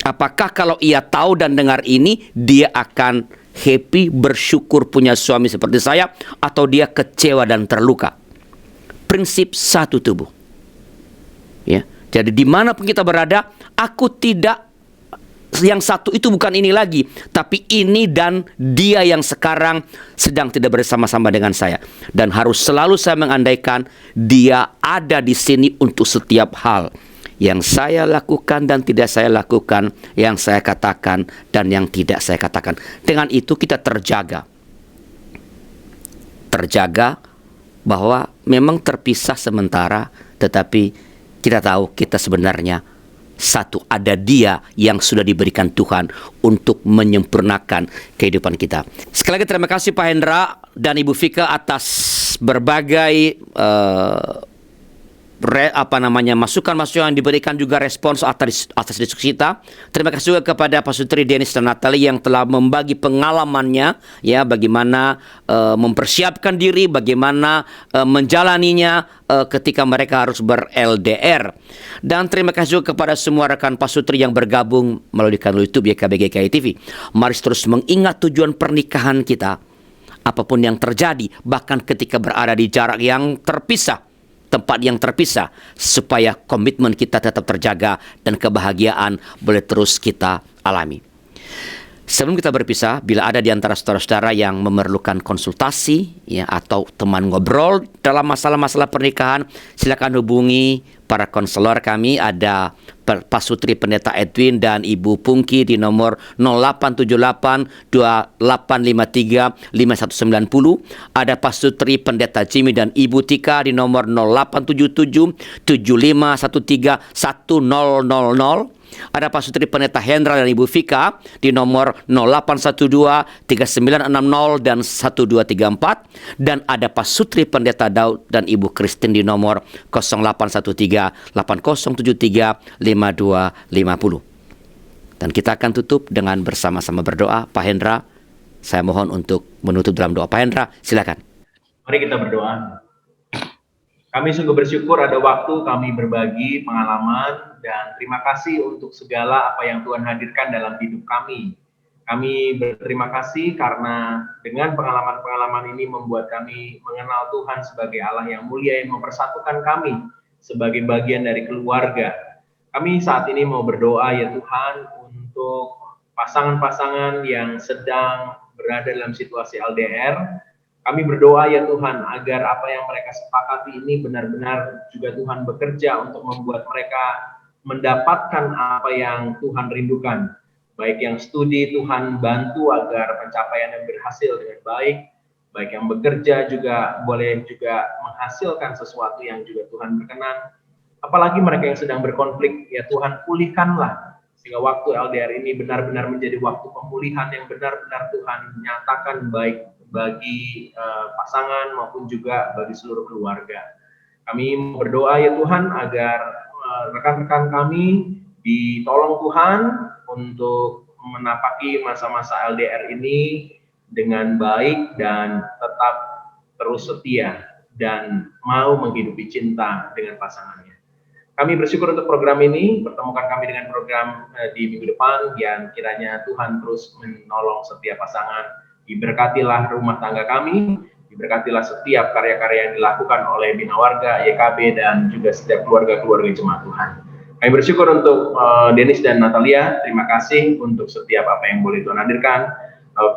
Apakah kalau ia tahu dan dengar ini, dia akan happy, bersyukur punya suami seperti saya, atau dia kecewa dan terluka? Prinsip satu tubuh. Ya, jadi dimanapun kita berada, aku tidak, yang satu itu bukan ini lagi, tapi ini dan dia yang sekarang sedang tidak bersama-sama dengan saya. Dan harus selalu saya mengandaikan dia ada di sini untuk setiap hal yang saya lakukan dan tidak saya lakukan, yang saya katakan dan yang tidak saya katakan. Dengan itu kita terjaga bahwa memang terpisah sementara, tetapi kita tahu kita sebenarnya satu, ada dia yang sudah diberikan Tuhan untuk menyempurnakan kehidupan kita. Sekali lagi terima kasih Pak Hendra dan Ibu Vika atas berbagai masukan-masukan yang diberikan, juga respons atas diskusi kita. Terima kasih juga kepada Pak Sutri, Dennis dan Natali yang telah membagi pengalamannya, ya, bagaimana mempersiapkan diri, bagaimana menjalaninya ketika mereka harus ber-LDR. Dan terima kasih juga kepada semua rekan Pak Sutri yang bergabung melalui kanal YouTube YKB GKI TV. Mari terus mengingat tujuan pernikahan kita, apapun yang terjadi, bahkan ketika berada di jarak yang terpisah, tempat yang terpisah, supaya komitmen kita tetap terjaga dan kebahagiaan boleh terus kita alami. Sebelum kita berpisah, bila ada di antara saudara-saudara yang memerlukan konsultasi, ya, atau teman ngobrol dalam masalah-masalah pernikahan, silakan hubungi para konselor kami. Ada Pak Sutri Pendeta Edwin dan Ibu Pungki di nomor 0878 2853 5190. Ada Pak Sutri Pendeta Jimmy dan Ibu Tika di nomor 0877 7513 1000. Ada Pak Sutri Pendeta Hendra dan Ibu Vika di nomor 0812 3960 dan 1234. Dan ada Pak Sutri Pendeta Daud dan Ibu Christine di nomor 0813 8073 5250. Dan kita akan tutup dengan bersama-sama berdoa. Pak Hendra, saya mohon untuk menutup dalam doa. Pak Hendra, silakan. Mari kita berdoa. Kami sungguh bersyukur ada waktu kami berbagi pengalaman, dan terima kasih untuk segala apa yang Tuhan hadirkan dalam hidup kami. Kami berterima kasih karena dengan pengalaman-pengalaman ini membuat kami mengenal Tuhan sebagai Allah yang mulia yang mempersatukan kami sebagai bagian dari keluarga. Kami saat ini mau berdoa, ya Tuhan, untuk pasangan-pasangan yang sedang berada dalam situasi LDR. Kami berdoa, ya Tuhan, agar apa yang mereka sepakati ini benar-benar juga Tuhan bekerja untuk membuat mereka mendapatkan apa yang Tuhan rindukan. Baik yang studi, Tuhan bantu agar pencapaiannya berhasil dengan baik. Baik yang bekerja juga boleh juga menghasilkan sesuatu yang juga Tuhan berkenan. Apalagi mereka yang sedang berkonflik, ya Tuhan, pulihkanlah. Sehingga waktu LDR ini benar-benar menjadi waktu pemulihan yang benar-benar Tuhan nyatakan baik bagi pasangan maupun juga bagi seluruh keluarga. Kami berdoa, ya Tuhan, agar rekan-rekan kami ditolong Tuhan untuk menapaki masa-masa LDR ini dengan baik dan tetap terus setia dan mau menghidupi cinta dengan pasangannya. Kami bersyukur untuk program ini, pertemukan kami dengan program di minggu depan, yang kiranya Tuhan terus menolong setiap pasangan. Diberkatilah rumah tangga kami, diberkatilah setiap karya-karya yang dilakukan oleh Bina Warga, YKB, dan juga setiap keluarga-keluarga jemaat Tuhan. Kami bersyukur untuk Dennis dan Natalia, terima kasih untuk setiap apa yang boleh Tuhan hadirkan.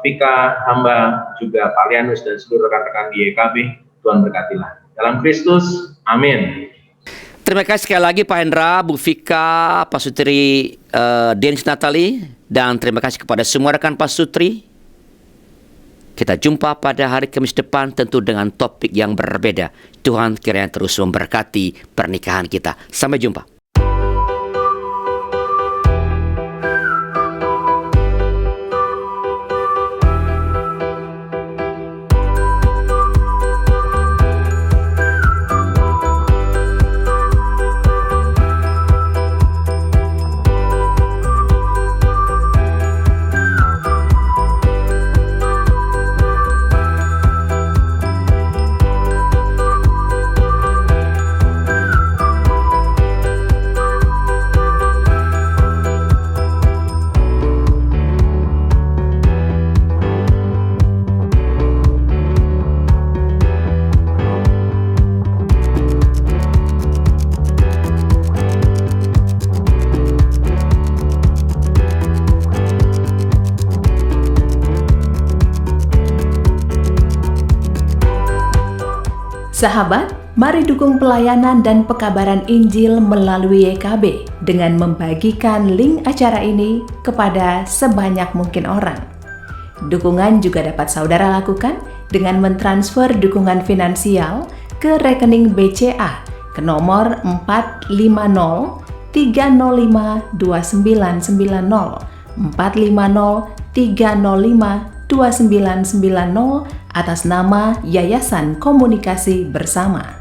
Vika, hamba, juga Pak Lianus dan seluruh rekan-rekan di YKB, Tuhan berkatilah. Dalam Kristus, amin. Terima kasih sekali lagi Pak Hendra, Bu Vika, Pak Sutri, Dennis, Natali, dan terima kasih kepada semua rekan Pak Sutri. Kita jumpa pada hari Kamis depan tentu dengan topik yang berbeda. Tuhan kiranya terus memberkati pernikahan kita. Sampai jumpa. Sahabat, mari dukung pelayanan dan pekabaran Injil melalui YKB dengan membagikan link acara ini kepada sebanyak mungkin orang. Dukungan juga dapat saudara lakukan dengan mentransfer dukungan finansial ke rekening BCA ke nomor 450-305-2990, 450-305-2990 atas nama Yayasan Komunikasi Bersama.